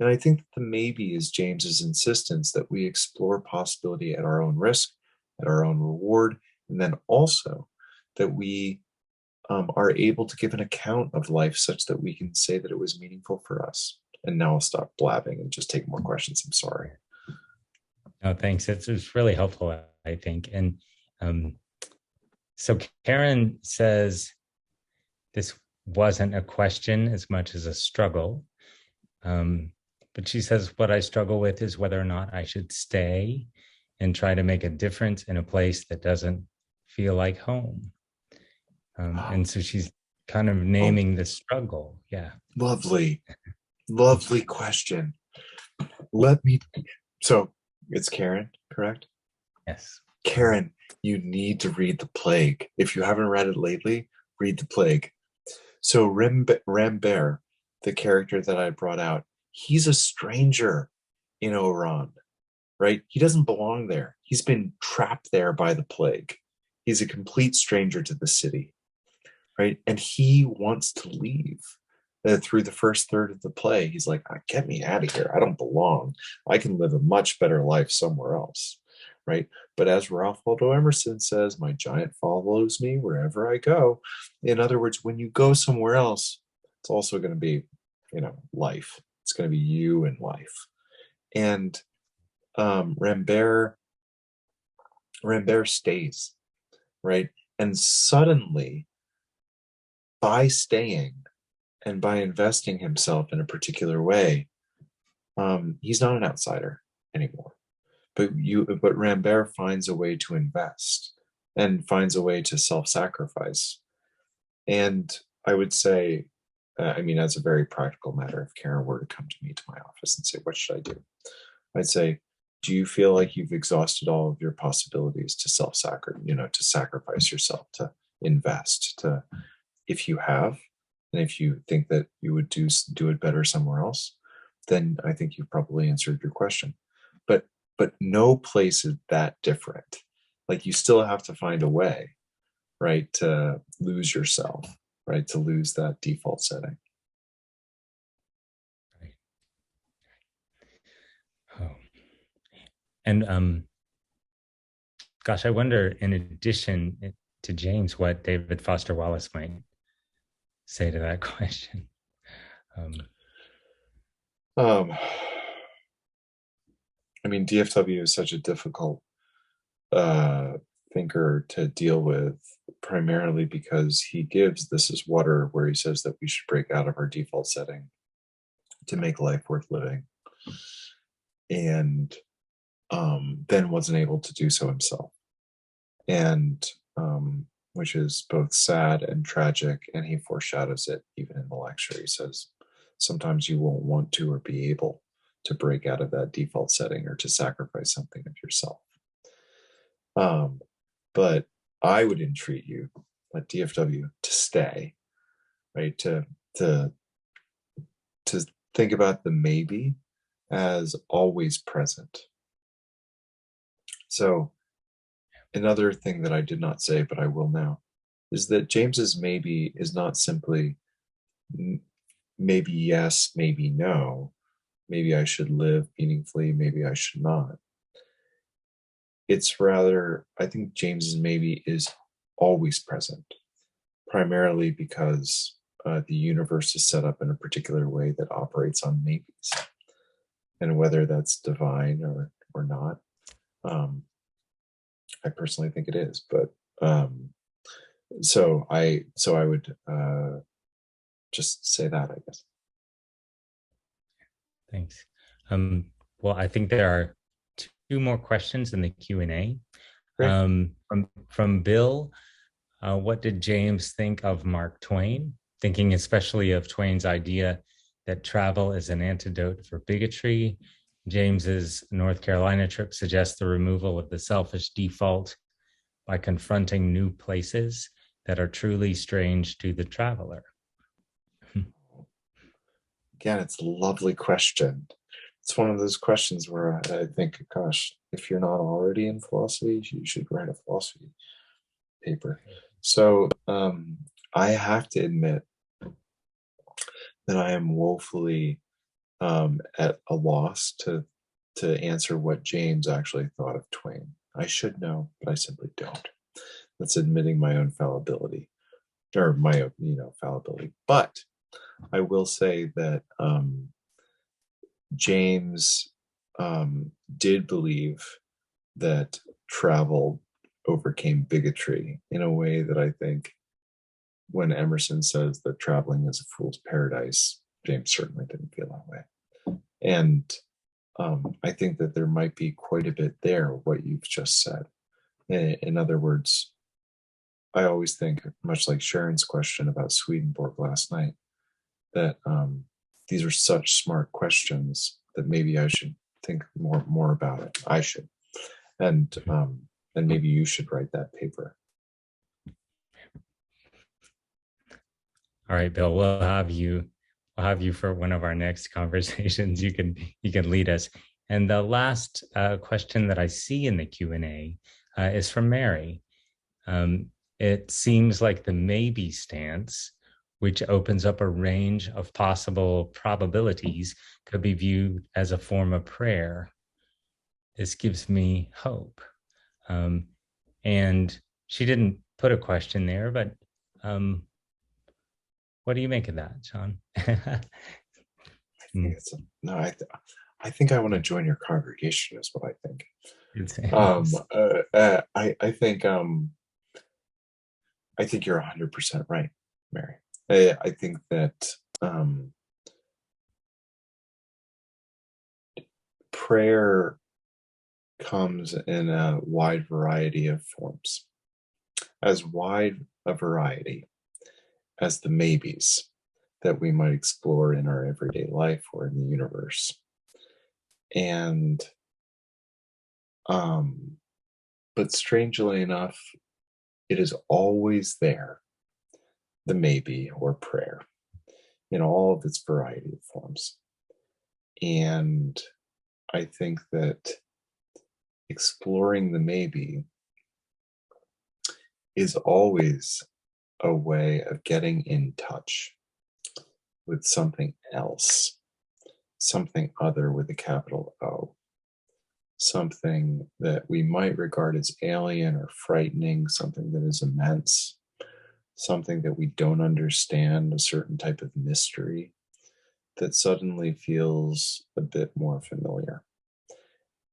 And I think that the maybe is James's insistence that we explore possibility at our own risk, at our own reward, and then also that we are able to give an account of life such that we can say that it was meaningful for us. And now I'll stop blabbing and just take more questions. I'm sorry. No, thanks. It's really helpful, I think. And so Karen says this wasn't a question as much as a struggle. But she says, what I struggle with is whether or not I should stay and try to make a difference in a place that doesn't feel like home. And so she's kind of naming the struggle. Yeah. Lovely question. So it's Karen, correct? Yes. Karen, you need to read The Plague. If you haven't read it lately, read The Plague. So Rambert, the character that I brought out, he's a stranger in Oran, right? He doesn't belong there. He's been trapped there by the plague. He's a complete stranger to the city, right? And he wants to leave. Through the first third of the play, he's like, get me out of here. I don't belong. I can live a much better life somewhere else, right? But as Ralph Waldo Emerson says, my giant follows me wherever I go. In other words, when you go somewhere else, it's also going to be, life. It's going to be you and life. And Rambert stays, right? And suddenly, by staying and by investing himself in a particular way, he's not an outsider anymore. But Rambert finds a way to invest and finds a way to self-sacrifice. And I would say, as a very practical matter, if Karen were to come to me to my office and say, what should I do? I'd say, do you feel like you've exhausted all of your possibilities to to sacrifice yourself, to invest, if you have, And if you think that you would do it better somewhere else, then I think you've probably answered your question. But no place is that different. Like, you still have to find a way, right, to lose yourself, right, to lose that default setting. Right. Oh. And gosh, I wonder, in addition to James, what David Foster Wallace might say to that question. Um, I mean, DFW is such a difficult thinker to deal with, primarily because he gives This Is Water, where he says that we should break out of our default setting to make life worth living, and then wasn't able to do so himself. And which is both sad and tragic. And he foreshadows it even in the lecture. He says, sometimes you won't want to or be able to break out of that default setting or to sacrifice something of yourself. But I would entreat you at DFW to stay, right? To think about the maybe as always present. So another thing that I did not say, but I will now, is that James's maybe is not simply maybe yes, maybe no, maybe I should live meaningfully, maybe I should not. It's rather, I think James's maybe is always present, primarily because the universe is set up in a particular way that operates on maybes. And whether that's divine or not, I personally think it is. But so I would just say that, I guess. Thanks. Well, I think there are two more questions in the Q&A. Great. From Bill, what did James think of Mark Twain? Thinking especially of Twain's idea that travel is an antidote for bigotry. James's North Carolina trip suggests the removal of the selfish default by confronting new places that are truly strange to the traveler. Again, it's a lovely question. It's one of those questions where I think, gosh, if you're not already in philosophy, you should write a philosophy paper. So I have to admit that I am woefully at a loss to answer what James actually thought of Twain. I should know, but I simply don't. That's admitting my own fallibility, or my fallibility. But I will say that James did believe that travel overcame bigotry in a way that I think, when Emerson says that traveling is a fool's paradise, James certainly didn't feel that way. And I think that there might be quite a bit there, what you've just said. In other words, I always think, much like Sharon's question about Swedenborg last night, that these are such smart questions that maybe I should think more about it. I should, and maybe you should write that paper. All right, Bill, we'll have you for one of our next conversations. You can lead us. And the last question that I see in the Q&A is from Mary. It seems like the maybe stance, which opens up a range of possible probabilities, could be viewed as a form of prayer. This gives me hope. And she didn't put a question there, but what do you make of that, John? I think I want to join your congregation, is what I think. I think you're 100% right, Mary. I think that prayer comes in a wide variety of forms, as wide a variety as the maybes that we might explore in our everyday life or in the universe. And but strangely enough, it is always there, the maybe or prayer. in all of its variety of forms. And I think that exploring the maybe is always a way of getting in touch with something else, something other with a capital O, something that we might regard as alien or frightening, something that is immense, something that we don't understand, a certain type of mystery that suddenly feels a bit more familiar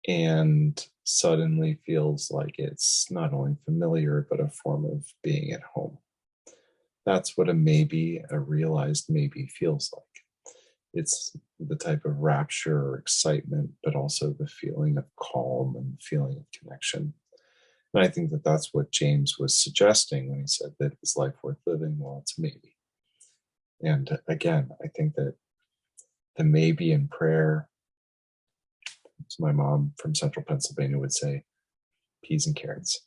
and suddenly feels like it's not only familiar, but a form of being at home. That's what a maybe, a realized maybe feels like. It's the type of rapture or excitement, but also the feeling of calm and feeling of connection. And I think that that's what James was suggesting when he said that is life worth living? Well, it's a maybe. And again, I think that the maybe in prayer, as my mom from central Pennsylvania would say, peas and carrots.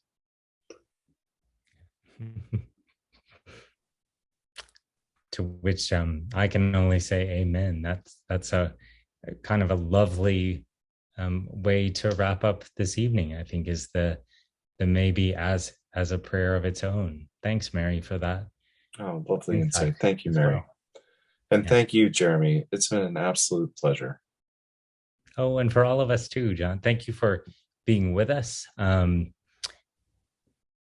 To which I can only say amen. That's a kind of a lovely way to wrap up this evening. I think is the maybe as a prayer of its own. Thanks, Mary, for that Oh, lovely insight insight. Thank you, as Mary. well. And Yeah. thank you, Jeremy. It's been an absolute pleasure. Oh, and for all of us too, John. Thank you for being with us.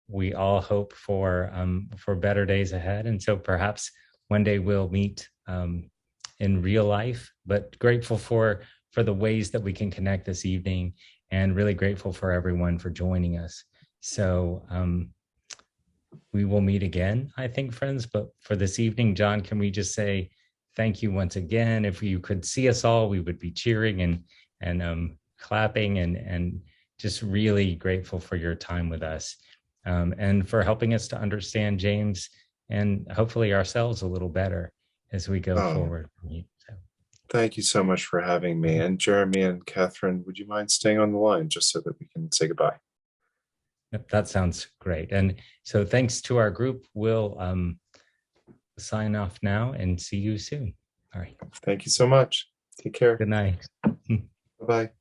We all hope for better days ahead, and so perhaps one day we'll meet in real life. But grateful for the ways that we can connect this evening, and really grateful for everyone for joining us. So we will meet again, I think, friends. But for this evening, John, can we just say thank you once again? If you could see us all, we would be cheering and clapping and just really grateful for your time with us and for helping us to understand James and hopefully ourselves a little better as we go Oh, forward. So, thank you so much for having me. And Jeremy and Catherine, would you mind staying on the line just so that we can say goodbye? that sounds great. And so thanks to our group. We'll sign off now and see you soon. All right. Thank you so much. Take care. Good night. Bye bye.